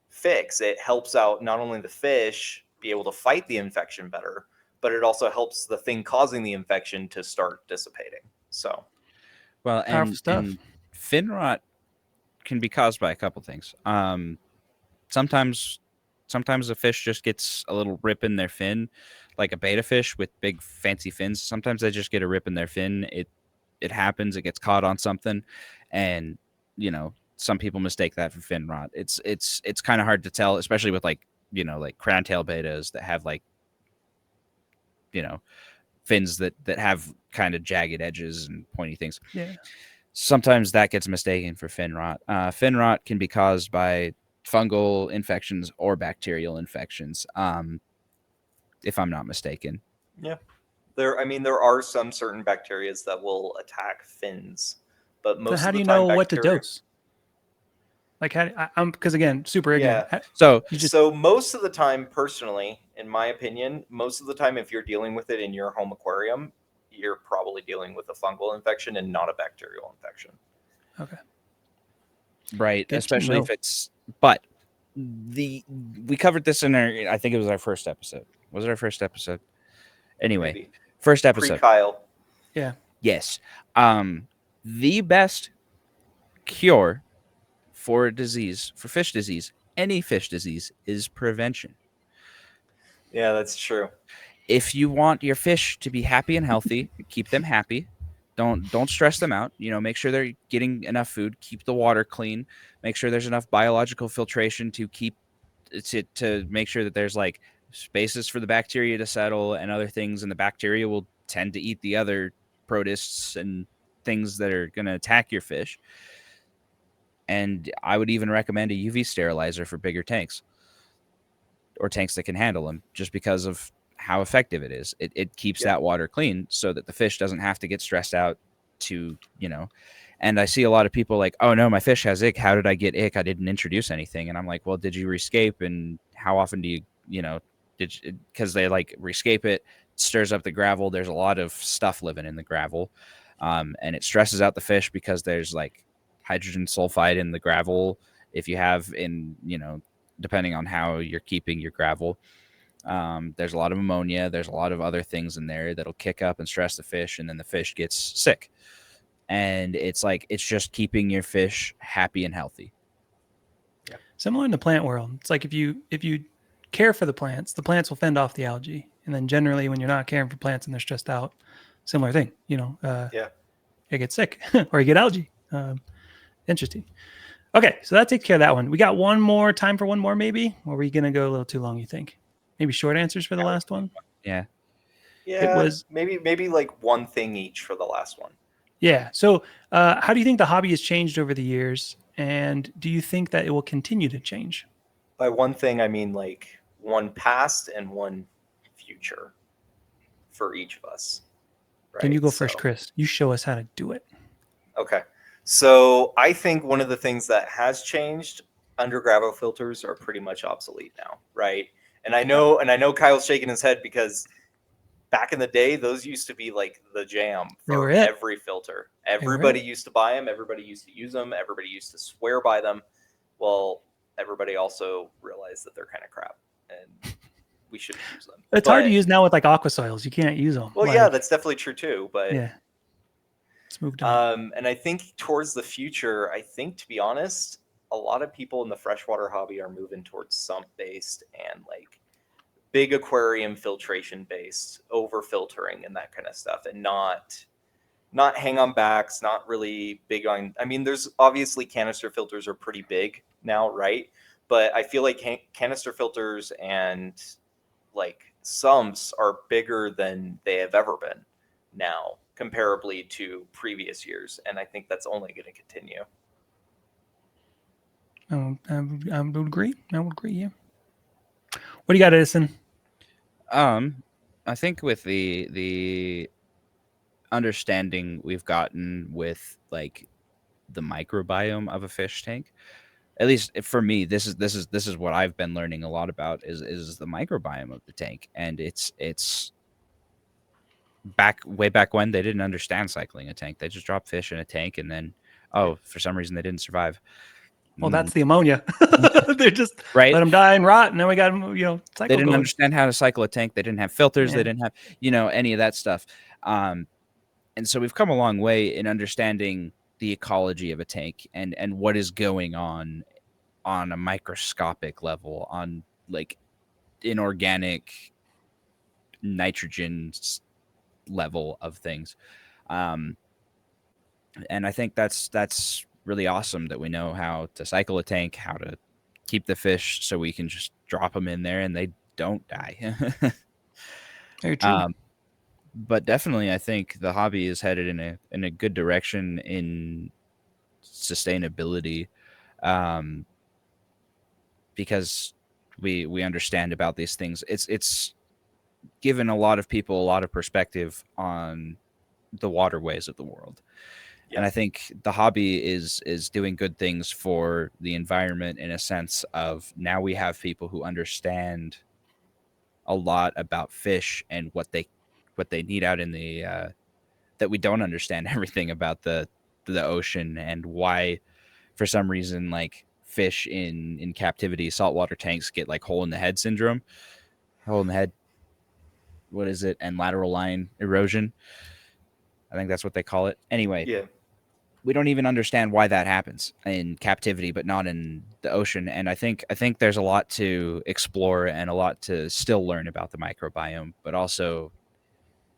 fix. It helps out not only the fish be able to fight the infection better, but it also helps the thing causing the infection to start dissipating. So, well, Powerful stuff. and fin rot can be caused by a couple things. Sometimes a fish just gets a little rip in their fin, like a betta fish with big fancy fins. Sometimes they just get a rip in their fin. It happens. It gets caught on something, and some people mistake that for fin rot. It's kind of hard to tell, especially with like crown tail bettas that have fins that have kind of jagged edges and pointy things. Yeah. Sometimes that gets mistaken for fin rot. Fin rot can be caused by fungal infections or bacterial infections, if I'm not mistaken. Yeah. There are some certain bacteria that will attack fins, but most How of do the you time know what to bacteria- dose? Like, because again, super ignorant. Yeah. So So most of the time, personally, in my opinion, most of the time, if you're dealing with it in your home aquarium, you're probably dealing with a fungal infection and not a bacterial infection. Okay. right, Good to especially know. if it's. But we covered this in I think it was our first episode. Was it our first episode? Anyway, Maybe. first episode. Pre-Kyle. Yes. The best cure for a disease, for fish disease, any fish disease is prevention. Yeah, that's true. If you want your fish to be happy and healthy, keep them happy. Don't stress them out. Make sure they're getting enough food. Keep the water clean. Make sure there's enough biological filtration to make sure that there's like spaces for the bacteria to settle and other things, and the bacteria will tend to eat the other protists and things that are going to attack your fish. And I would even recommend a UV sterilizer for bigger tanks or tanks that can handle them, just because of how effective it is. It keeps that water clean so that the fish doesn't have to get stressed out to, and I see a lot of people like, oh no, my fish has ick. How did I get ick? I didn't introduce anything. And I'm like, well, did you rescape? And how often do you, because they like rescape it, stirs up the gravel. There's a lot of stuff living in the gravel. And it stresses out the fish because there's like hydrogen sulfide in the gravel. If you have depending on how you're keeping your gravel, there's a lot of ammonia. There's a lot of other things in there that'll kick up and stress the fish, and then the fish gets sick. And it's just keeping your fish happy and healthy. Yeah. Similar in the plant world. It's like if you care for the plants will fend off the algae. And then generally when you're not caring for plants and they're stressed out, similar thing, you get sick or you get algae. Interesting. Okay, so that takes care of that one. We got one more time for one more, maybe? Or are we going to go a little too long, you think? Maybe short answers for the last one? Yeah. Yeah, it was maybe like one thing each for the last one. Yeah. So how do you think the hobby has changed over the years? And do you think that it will continue to change? By one thing, I mean like one past and one future for each of us. Right? Can you go first, Chris? You show us how to do it. Okay. So I think one of the things that has changed, under gravel filters are pretty much obsolete now, right? And I know Kyle's shaking his head because back in the day, those used to be like the jam for every filter. Everybody used to buy them. Everybody used to use them. Everybody used to swear by them. Well, everybody also realized that they're kind of crap and we shouldn't use them. It's hard to use now with like Aquasoils. You can't use them. Well, yeah, that's definitely true too. But yeah. Moved on. And I think towards the future, to be honest, a lot of people in the freshwater hobby are moving towards sump based and like big aquarium filtration based, over filtering and that kind of stuff, and not hang on backs, not really big on. I mean, there's obviously canister filters are pretty big now, right? But I feel like canister filters and like sumps are bigger than they have ever been now, comparably to previous years, and I think that's only going to continue. I would agree. Yeah. What do you got, Edison? I think with the understanding we've gotten with like the microbiome of a fish tank, at least for me, this is what I've been learning a lot about is the microbiome of the tank, and it's way back when they didn't understand cycling a tank. They just dropped fish in a tank and then, for some reason they didn't survive. Well, that's the ammonia. They just let them die and rot, and then we got them, they didn't understand how to cycle a tank. They didn't have filters. Yeah. They didn't have, any of that stuff. And so we've come a long way in understanding the ecology of a tank and what is going on a microscopic level, on like inorganic nitrogen level of things. And I think that's really awesome that we know how to cycle a tank, how to keep the fish so we can just drop them in there and they don't die. Very true. But definitely I think the hobby is headed in a good direction in sustainability, because we understand about these things. It's given a lot of people a lot of perspective on the waterways of the world. Yeah. And I think the hobby is doing good things for the environment in a sense of now we have people who understand a lot about fish and what they need out in the that we don't understand everything about the ocean, and why for some reason like fish in captivity, saltwater tanks get like hole in the head syndrome, hole in the head. What is it? And lateral line erosion. I think that's what they call it. Anyway. Yeah. we don't even understand why that happens in captivity, but not in the ocean. And I think there's a lot to explore and a lot to still learn about the microbiome, but also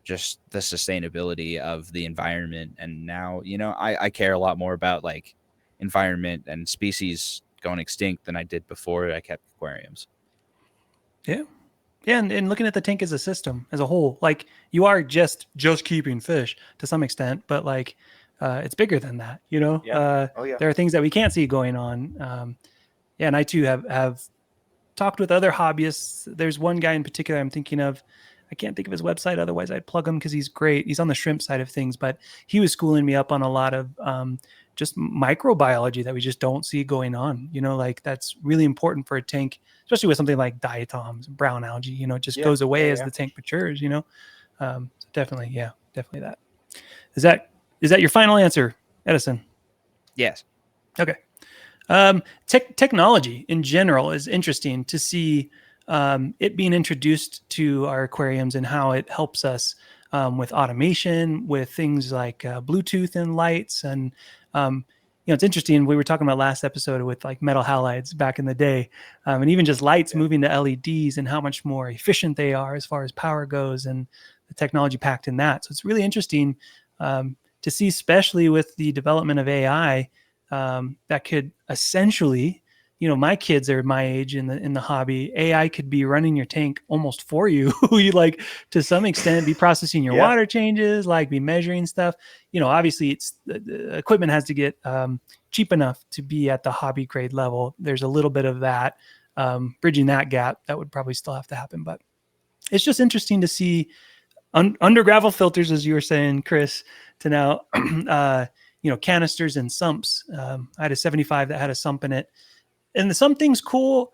just the sustainability of the environment. And now, I care a lot more about like environment and species going extinct than I did before I kept aquariums. Yeah. Yeah, and looking at the tank as a system, as a whole, like you are just keeping fish to some extent, but like it's bigger than that, Yeah. Oh yeah. There are things that we can't see going on. Yeah, and I too have talked with other hobbyists. There's one guy in particular I'm thinking of. I can't think of his website, otherwise I'd plug him because he's great. He's on the shrimp side of things, but he was schooling me up on a lot of just microbiology that we just don't see going on. Like that's really important for a tank, especially with something like diatoms, brown algae. It just goes away as the tank matures. So definitely that. Is that your final answer, Edison? Yes. Okay. Technology in general is interesting to see it being introduced to our aquariums and how it helps us with automation, with things like Bluetooth and lights. And, it's interesting. We were talking about last episode with like metal halides back in the day, and even just lights moving to LEDs and how much more efficient they are as far as power goes and the technology packed in that. So it's really interesting to see, especially with the development of AI, that could essentially, my kids are my age in the hobby. AI could be running your tank almost for you. You like to some extent be processing your water changes, like be measuring stuff. Obviously it's the equipment has to get cheap enough to be at the hobby grade level. There's a little bit of that bridging that gap that would probably still have to happen, but it's just interesting to see under gravel filters, as you were saying, Chris, to now, canisters and sumps. I had a 75 that had a sump in it. And the sump thing's cool,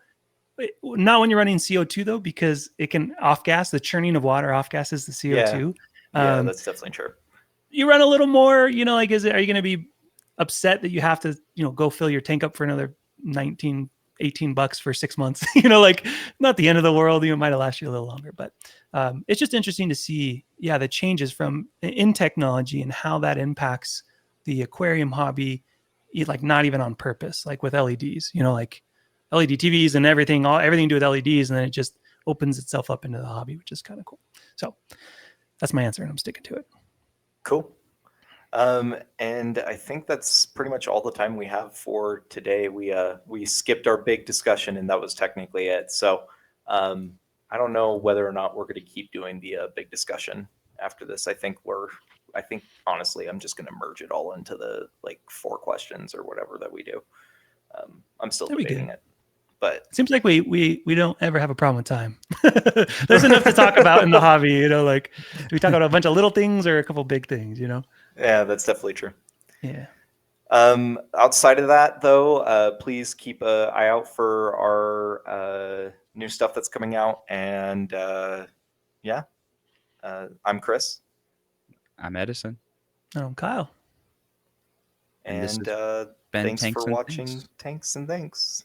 not when you're running CO2 though, because it can off gas. The churning of water off gases the CO2. Yeah, that's definitely true. You run a little more, are you going to be upset that you have to, go fill your tank up for another $18 for 6 months? Not the end of the world. It might have lasted you a little longer, but it's just interesting to see, the changes in technology and how that impacts the aquarium hobby, like not even on purpose, like with LEDs, like LED TVs and everything to do with LEDs, and then it just opens itself up into the hobby, which is kind of cool. So that's my answer, and I'm sticking to it. Cool. And I think that's pretty much all the time we have for today. We skipped our big discussion, and that was technically it. So I don't know whether or not we're going to keep doing the big discussion after this. I think honestly, I'm just going to merge it all into the like 4 questions or whatever that we do. I'm still debating it, but it seems like we don't ever have a problem with time. There's enough to talk about in the hobby, like we talk about a bunch of little things or a couple big things, Yeah, that's definitely true. Yeah. Outside of that though, please keep an eye out for our new stuff that's coming out. And I'm Chris. I'm Edison. I'm Kyle. And thanks for watching Tanks and Thanks.